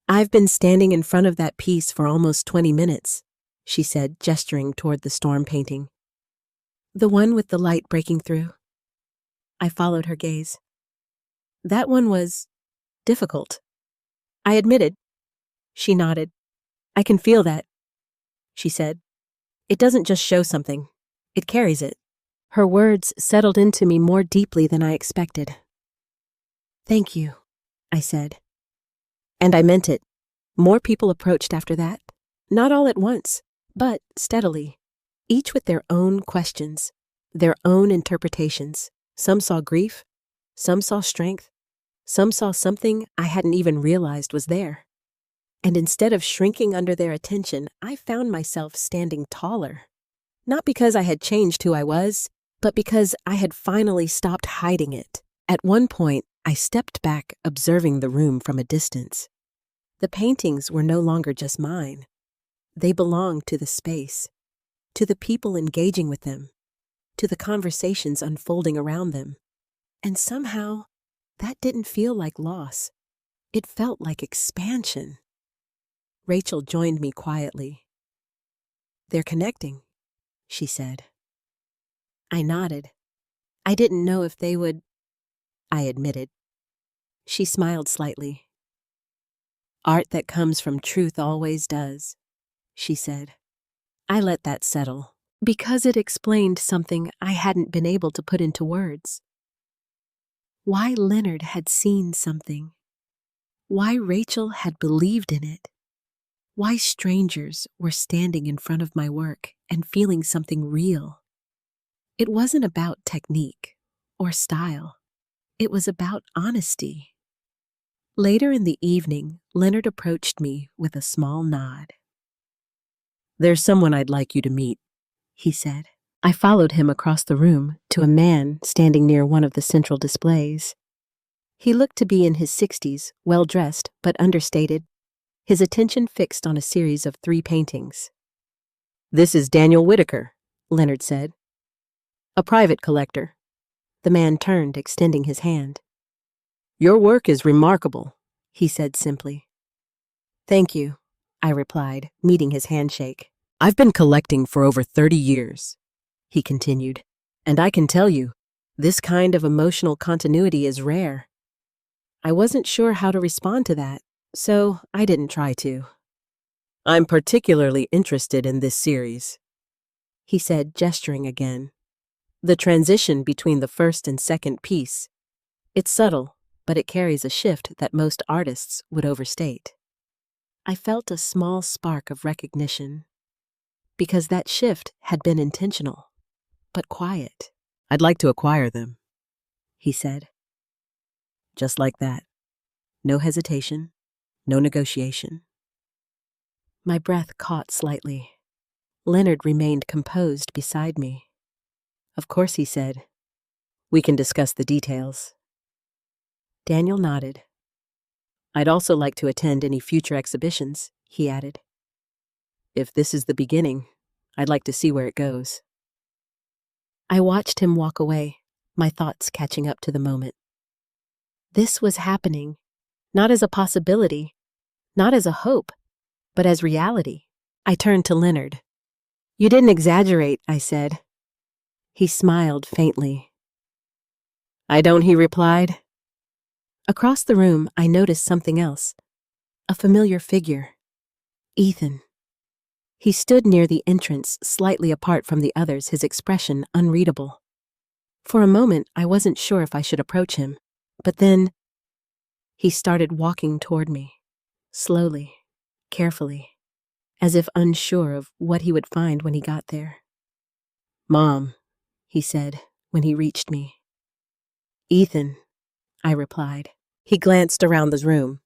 "I've been standing in front of that piece for almost 20 minutes, she said, gesturing toward the storm painting. "The one with the light breaking through?" I followed her gaze. "That one was difficult," I admitted. She nodded. "I can feel that," she said. "It doesn't just show something, it carries it." Her words settled into me more deeply than I expected. "Thank you," I said. And I meant it. More people approached after that. Not all at once, but steadily. each with their own questions, their own interpretations. Some saw grief, some saw strength, some saw something I hadn't even realized was there. And instead of shrinking under their attention, I found myself standing taller. Not because I had changed who I was, but because I had finally stopped hiding it. At one point, I stepped back, observing the room from a distance. The paintings were no longer just mine. They belonged to the space, to the people engaging with them, to the conversations unfolding around them. And somehow, that didn't feel like loss. It felt like expansion. Rachel joined me quietly. "They're connecting," she said. I nodded. I didn't know if they would, I admitted. She smiled slightly. "Art that comes from truth always does," she said. I let that settle, because it explained something I hadn't been able to put into words. Why Leonard had seen something. Why Rachel had believed in it. Why strangers were standing in front of my work and feeling something real. It wasn't about technique or style. It was about honesty. Later in the evening, Leonard approached me with a small nod. "There's someone I'd like you to meet," he said. I followed him across the room to a man standing near one of the central displays. He looked to be in his 60s, well-dressed but understated, his attention fixed on a series of 3 paintings. "This is Daniel Whitaker," Leonard said. "A private collector." The man turned, extending his hand. "Your work is remarkable," he said simply. "Thank you," I replied, meeting his handshake. "I've been collecting for over 30 years, he continued, "and I can tell you, this kind of emotional continuity is rare." I wasn't sure how to respond to that, so I didn't try to. "I'm particularly interested in this series," he said, gesturing again. "The transition between the first and second piece. It's subtle, but it carries a shift that most artists would overstate." I felt a small spark of recognition, because that shift had been intentional, but quiet. "I'd like to acquire them," he said. Just like that. No hesitation, no negotiation. My breath caught slightly. Leonard remained composed beside me. "Of course," he said. "We can discuss the details." Daniel nodded. "I'd also like to attend any future exhibitions," he added. "If this is the beginning, I'd like to see where it goes." I watched him walk away, my thoughts catching up to the moment. This was happening, not as a possibility, not as a hope, but as reality. I turned to Leonard. "You didn't exaggerate," I said. He smiled faintly. "I don't," he replied. Across the room, I noticed something else. A familiar figure. Ethan. He stood near the entrance, slightly apart from the others, his expression unreadable. For a moment, I wasn't sure if I should approach him, but then he started walking toward me, slowly, carefully, as if unsure of what he would find when he got there. "Mom," he said when he reached me. "Ethan," I replied. He glanced around the room,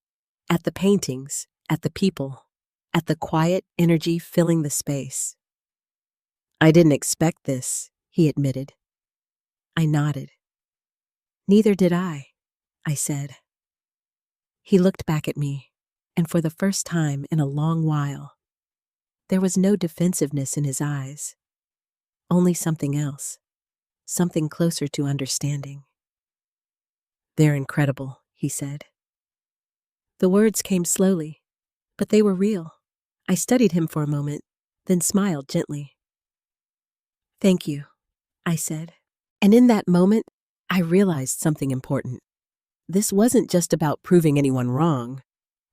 at the paintings, at the people, at the quiet energy filling the space. "I didn't expect this," he admitted. I nodded. "Neither did I said. He looked back at me, and for the first time in a long while, there was no defensiveness in his eyes, only something else, something closer to understanding. "They're incredible," he said. The words came slowly, but they were real. I studied him for a moment, then smiled gently. "Thank you," I said. And in that moment, I realized something important. This wasn't just about proving anyone wrong.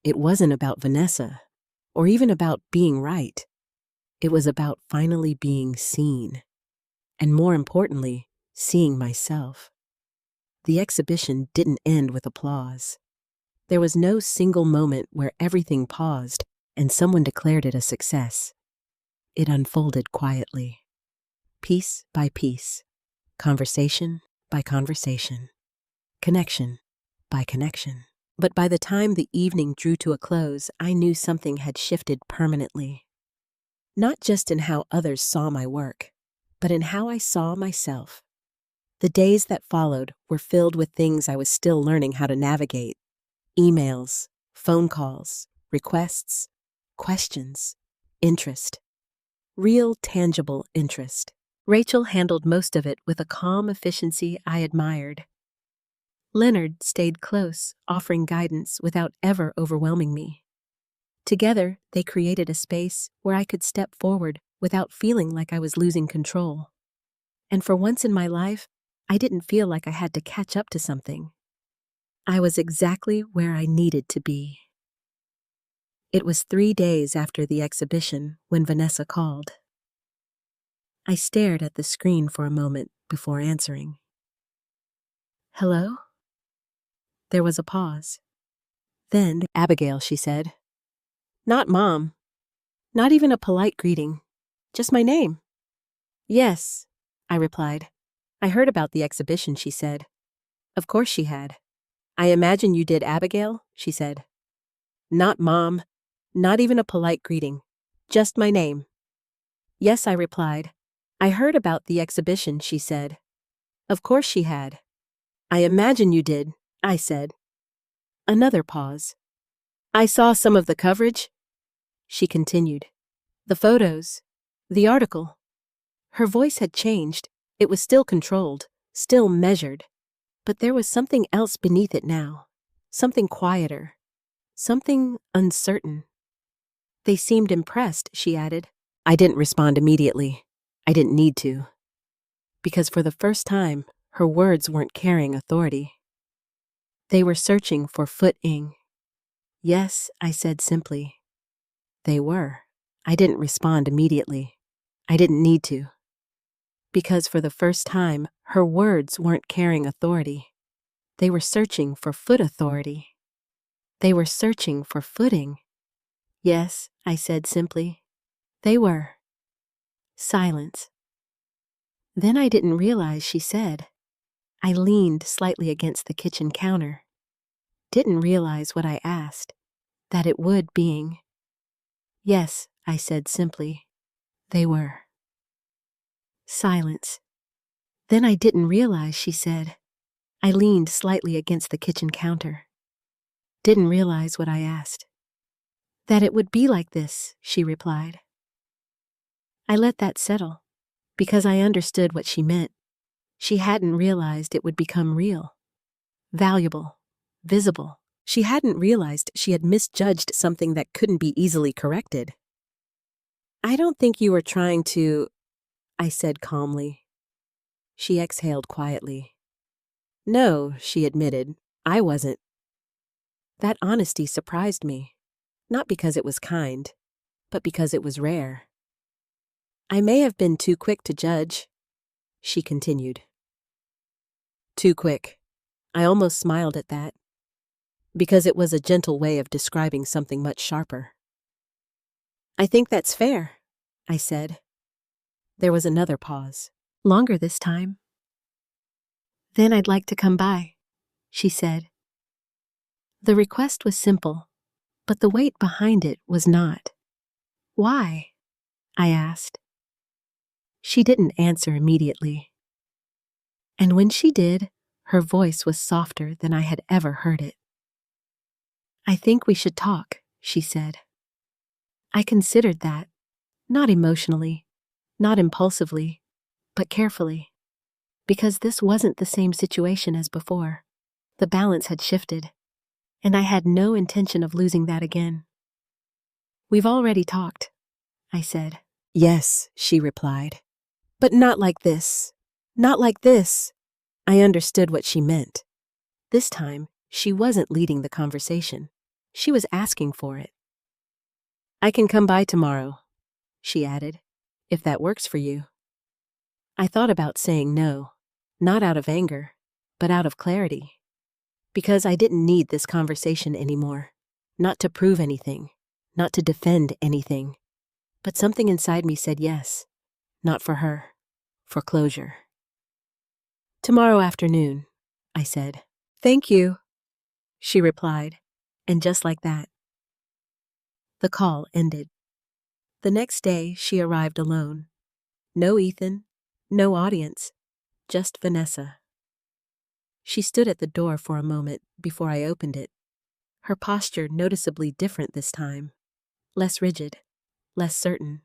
It wasn't about Vanessa, or even about being right. It was about finally being seen, and more importantly, seeing myself. The exhibition didn't end with applause. There was no single moment where everything paused and someone declared it a success. It unfolded quietly. piece by piece, conversation by conversation, connection by connection. But by the time the evening drew to a close, I knew something had shifted permanently. Not just in how others saw my work, but in how I saw myself. The days that followed were filled with things I was still learning how to navigate: emails, phone calls, requests, questions, interest. Real, tangible interest. Rachel handled most of it with a calm efficiency I admired. Leonard stayed close, offering guidance without ever overwhelming me. Together, they created a space where I could step forward without feeling like I was losing control. And for once in my life, I didn't feel like I had to catch up to something. I was exactly where I needed to be. It was 3 days after the exhibition when Vanessa called. I stared at the screen for a moment before answering. "Hello?" There was a pause. Then, "Abigail," she said. "Not Mom. Not even a polite greeting. Just my name." "Yes," I replied. "I heard about the exhibition," she said. Of course she had. "I imagine you did, Abigail," she said. "Not Mom. Not even a polite greeting. Just my name." "Yes," I replied. "I heard about the exhibition," she said. Of course she had. "I imagine you did," I said. Another pause. "I saw some of the coverage," she continued. "The photos. The article." Her voice had changed. It was still controlled, still measured. But there was something else beneath it now. Something quieter. Something uncertain. "They seemed impressed," she added. I didn't respond immediately. I didn't need to. Because for the first time, her words weren't carrying authority. They were searching for footing. "Yes," I said simply. They were. I didn't respond immediately. I didn't need to. Because for the first time, her words weren't carrying authority. They were searching for foot authority. They were searching for footing. "Yes," I said simply. They were. Silence. Then I didn't realize she said. I leaned slightly against the kitchen counter. Didn't realize what I asked. That it would being. "Yes," I said simply. They were. Silence. Then I didn't realize she said. I leaned slightly against the kitchen counter. Didn't realize what I asked. "That it would be like this," she replied. I let that settle, because I understood what she meant. She hadn't realized it would become real, valuable, visible. She hadn't realized she had misjudged something that couldn't be easily corrected. "I don't think you were trying to," I said calmly. She exhaled quietly. "No," she admitted, "I wasn't." That honesty surprised me, not because it was kind, but because it was rare. "I may have been too quick to judge," she continued. Too quick. I almost smiled at that, because it was a gentle way of describing something much sharper. "I think that's fair," I said. There was another pause. "Longer this time." "Then I'd like to come by," she said. The request was simple, but the weight behind it was not. "Why?" I asked. She didn't answer immediately. And when she did, her voice was softer than I had ever heard it. "I think we should talk," she said. I considered that, not emotionally, not impulsively, but carefully. Because this wasn't the same situation as before. The balance had shifted, and I had no intention of losing that again. "We've already talked," I said. "Yes," she replied. "But not like this. Not like this." I understood what she meant. This time, she wasn't leading the conversation. She was asking for it. "I can come by tomorrow," she added, "if that works for you." I thought about saying no, not out of anger, but out of clarity. Because I didn't need this conversation anymore. Not to prove anything, not to defend anything. But something inside me said yes, not for her. for closure. "Tomorrow afternoon," I said. "Thank you," she replied, and just like that, the call ended. The next day, she arrived alone. No Ethan, no audience, just Vanessa. She stood at the door for a moment before I opened it, her posture noticeably different this time, less rigid, less certain.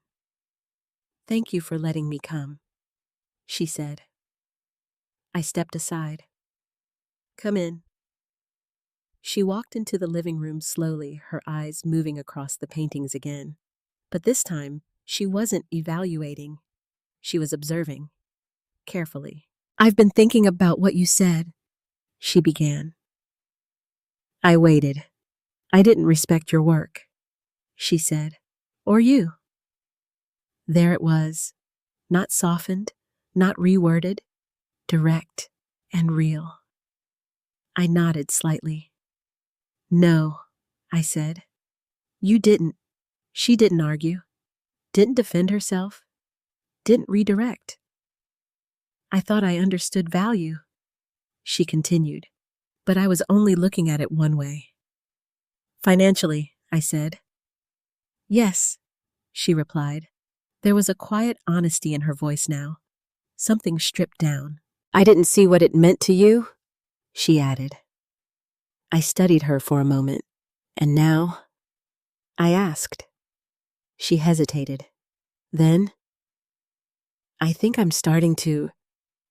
"Thank you for letting me come," she said. I stepped aside. "Come in." She walked into the living room slowly, her eyes moving across the paintings again. But this time, she wasn't evaluating. She was observing, carefully. "I've been thinking about what you said," she began. I waited. "I didn't respect your work," she said. "Or you." There it was, not softened, not reworded, direct and real. I nodded slightly. "No," I said. "You didn't." She didn't argue, didn't defend herself, didn't redirect. "I thought I understood value," she continued, "but I was only looking at it one way." "Financially," I said. "Yes," she replied. There was a quiet honesty in her voice now, something stripped down. "I didn't see what it meant to you," she added. I studied her for a moment, and now I asked. She hesitated. Then, "I think I'm starting to,"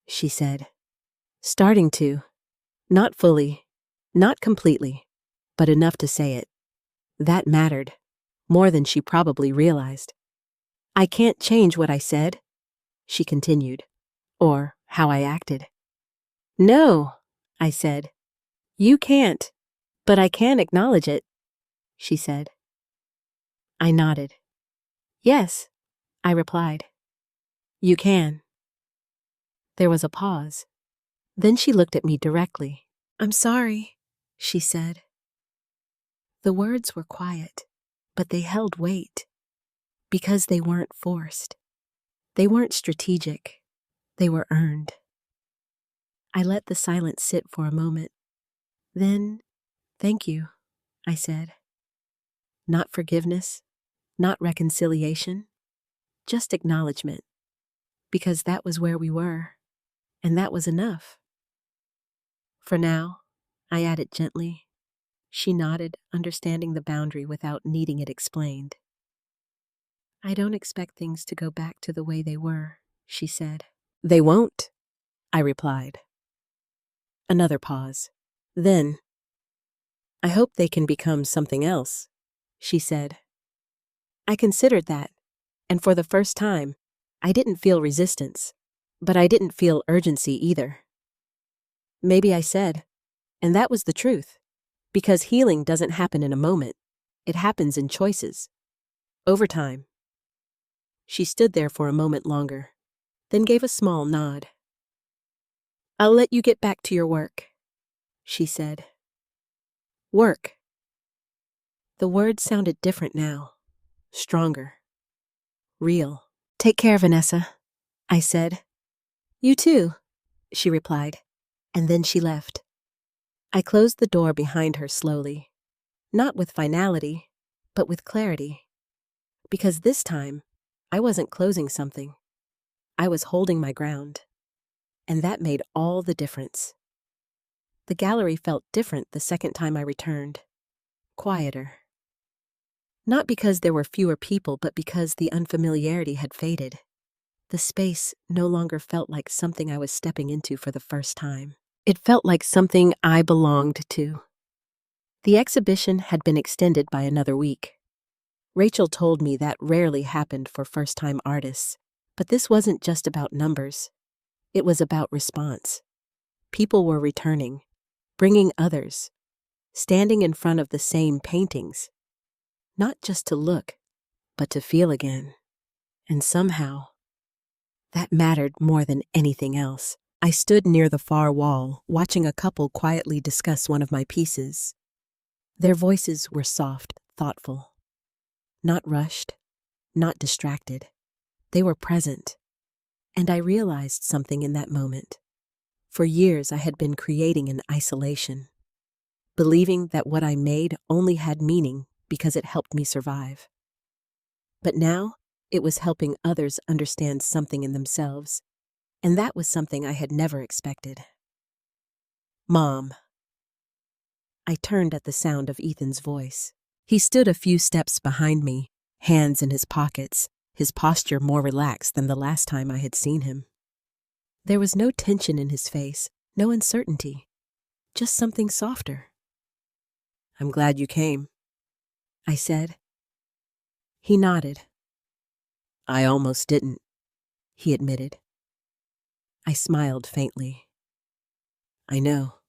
she said. "Starting to. Not fully, not completely, but enough to say it." That mattered, more than she probably realized. "I can't change what I said," she continued, "or how I acted." "No," I said. "You can't, but I can acknowledge it," she said. I nodded. "Yes," I replied. "You can." There was a pause. Then she looked at me directly. "I'm sorry," she said. The words were quiet, but they held weight, because they weren't forced. They weren't strategic. They were earned. I let the silence sit for a moment. Then, "Thank you," I said. Not forgiveness, not reconciliation, just acknowledgement, because that was where we were, and that was enough. "For now," I added gently. She nodded, understanding the boundary without needing it explained. "I don't expect things to go back to the way they were," she said. "They won't," I replied. Another pause. Then, "I hope they can become something else," she said. I considered that, and for the first time, I didn't feel resistance, but I didn't feel urgency either. Maybe I said, and that was the truth, because healing doesn't happen in a moment. It happens in choices, over time. She stood there for a moment longer, then gave a small nod. "I'll let you get back to your work," she said. "Work." The word sounded different now, stronger, real. "Take care, Vanessa," I said. "You too," she replied, and then she left. I closed the door behind her slowly, not with finality, but with clarity, because this time, I wasn't closing something. I was holding my ground, and that made all the difference. The gallery felt different the second time I returned, quieter. Not because there were fewer people, but because the unfamiliarity had faded. The space no longer felt like something I was stepping into for the first time. It felt like something I belonged to. The exhibition had been extended by another week. Rachel told me that rarely happened for first-time artists, but this wasn't just about numbers. It was about response. People were returning, bringing others, standing in front of the same paintings, not just to look, but to feel again. And somehow, that mattered more than anything else. I stood near the far wall, watching a couple quietly discuss one of my pieces. Their voices were soft, thoughtful. Not rushed, not distracted. They were present. And I realized something in that moment. For years, I had been creating in isolation, believing that what I made only had meaning because it helped me survive. But now, it was helping others understand something in themselves, and that was something I had never expected. Mom. I turned at the sound of Ethan's voice. He stood a few steps behind me, hands in his pockets, his posture more relaxed than the last time I had seen him. There was no tension in his face, no uncertainty, just something softer. "I'm glad you came," I said. He nodded. "I almost didn't," he admitted. I smiled faintly. "I know."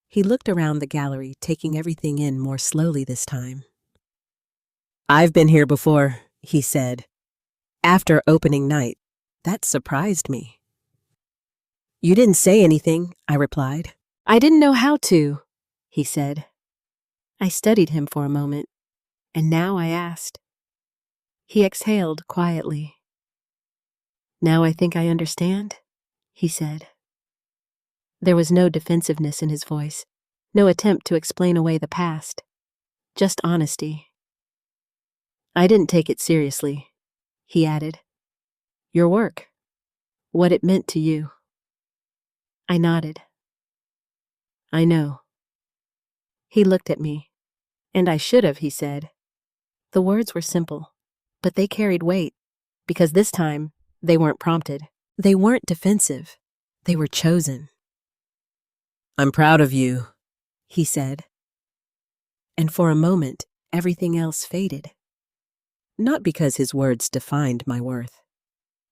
He looked around the gallery, taking everything in more slowly this time. "I've been here before," he said. "After opening night. That surprised me." "You didn't say anything," I replied. "I didn't know how to," he said. I studied him for a moment, and now I asked. He exhaled quietly. "Now I think I understand," he said. There was no defensiveness in his voice, no attempt to explain away the past, just honesty. "I didn't take it seriously," he added. "Your work, what it meant to you." I nodded. "I know." He looked at me. "And I should have," he said. The words were simple, but they carried weight, because this time they weren't prompted. They weren't defensive. They were chosen. "I'm proud of you," he said. And for a moment, everything else faded. Not because his words defined my worth,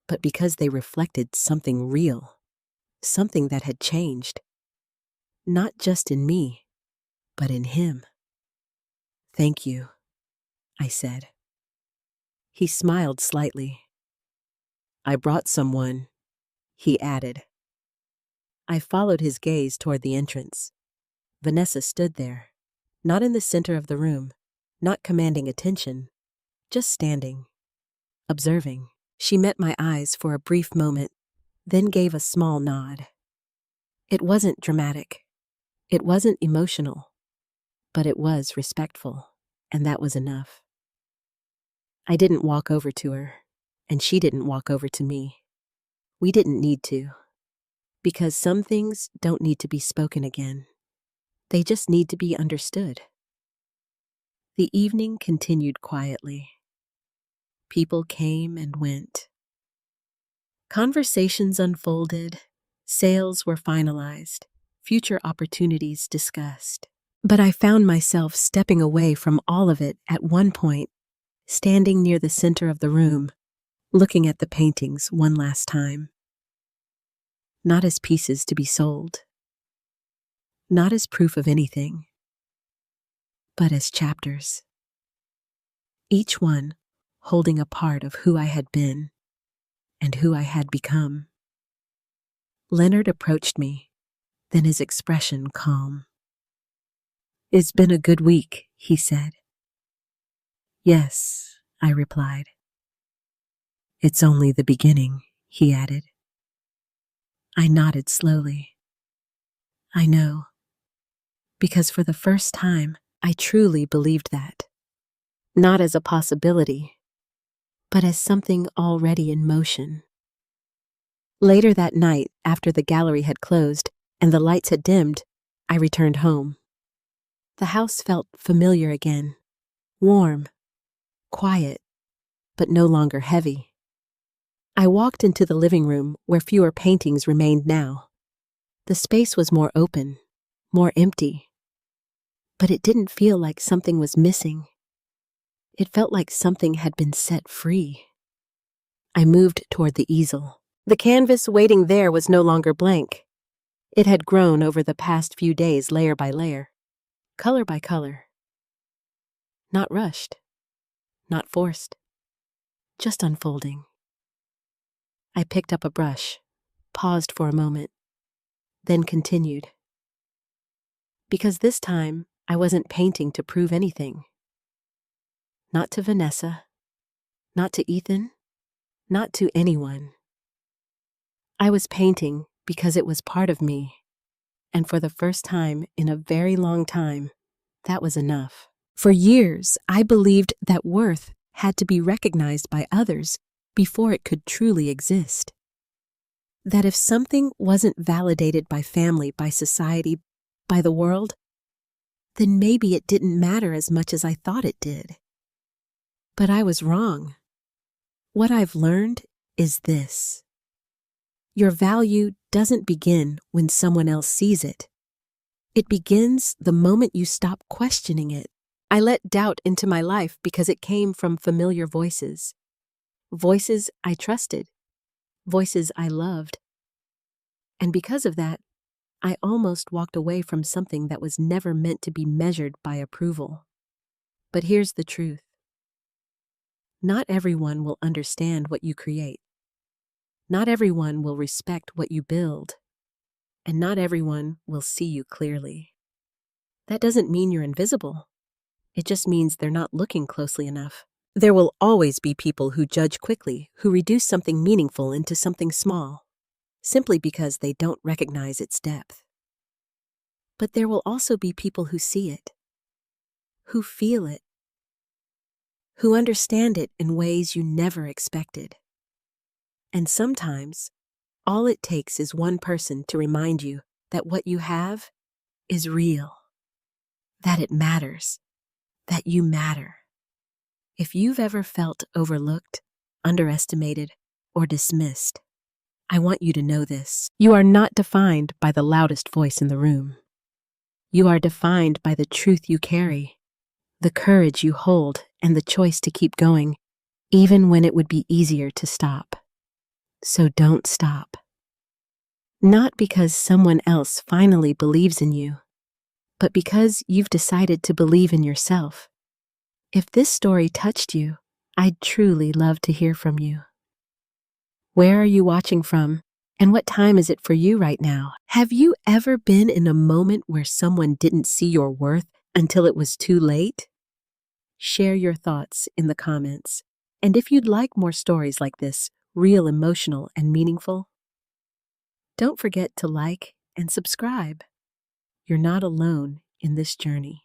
but because they reflected something real, something that had changed. Not just in me, but in him. "Thank you," I said. He smiled slightly. "I brought someone," he added. I followed his gaze toward the entrance. Vanessa stood there, not in the center of the room, not commanding attention, just standing, observing. She met my eyes for a brief moment, then gave a small nod. It wasn't dramatic. It wasn't emotional, but it was respectful, and that was enough. I didn't walk over to her, and she didn't walk over to me. We didn't need to, because some things don't need to be spoken again. They just need to be understood. The evening continued quietly. People came and went. Conversations unfolded, sales were finalized, future opportunities discussed. But I found myself stepping away from all of it at one point, standing near the center of the room, looking at the paintings one last time. Not as pieces to be sold, not as proof of anything, but as chapters. Each one holding a part of who I had been and who I had become. Leonard approached me, then his expression calm. "It's been a good week," he said. "Yes," I replied. "It's only the beginning," he added. I nodded slowly. "I know," because for the first time, I truly believed that. Not as a possibility, but as something already in motion. Later that night, after the gallery had closed and the lights had dimmed, I returned home. The house felt familiar again, warm, quiet, but no longer heavy. I walked into the living room where fewer paintings remained now. The space was more open, more empty, but it didn't feel like something was missing. It felt like something had been set free. I moved toward the easel. The canvas waiting there was no longer blank. It had grown over the past few days, layer by layer, color by color. Not rushed, not forced, just unfolding. I picked up a brush, paused for a moment, then continued. Because this time, I wasn't painting to prove anything. Not to Vanessa, not to Ethan, not to anyone. I was painting because it was part of me, and for the first time in a very long time, that was enough. For years, I believed that worth had to be recognized by others before it could truly exist. That if something wasn't validated by family, by society, by the world, then maybe it didn't matter as much as I thought it did. But I was wrong. What I've learned is this: your value doesn't begin when someone else sees it. It begins the moment you stop questioning it. I let doubt into my life because it came from familiar voices. Voices I trusted. Voices I loved. And because of that, I almost walked away from something that was never meant to be measured by approval. But here's the truth. Not everyone will understand what you create. Not everyone will respect what you build. And not everyone will see you clearly. That doesn't mean you're invisible. It just means they're not looking closely enough. There will always be people who judge quickly, who reduce something meaningful into something small, simply because they don't recognize its depth. But there will also be people who see it, who feel it, who understand it in ways you never expected. And sometimes, all it takes is one person to remind you that what you have is real, that it matters, that you matter. If you've ever felt overlooked, underestimated, or dismissed, I want you to know this. You are not defined by the loudest voice in the room. You are defined by the truth you carry, the courage you hold, and the choice to keep going, even when it would be easier to stop. So don't stop. Not because someone else finally believes in you, but because you've decided to believe in yourself. If this story touched you, I'd truly love to hear from you. Where are you watching from? And what time is it for you right now? Have you ever been in a moment where someone didn't see your worth until it was too late? Share your thoughts in the comments. And if you'd like more stories like this, real, emotional, and meaningful, don't forget to like and subscribe. You're not alone in this journey.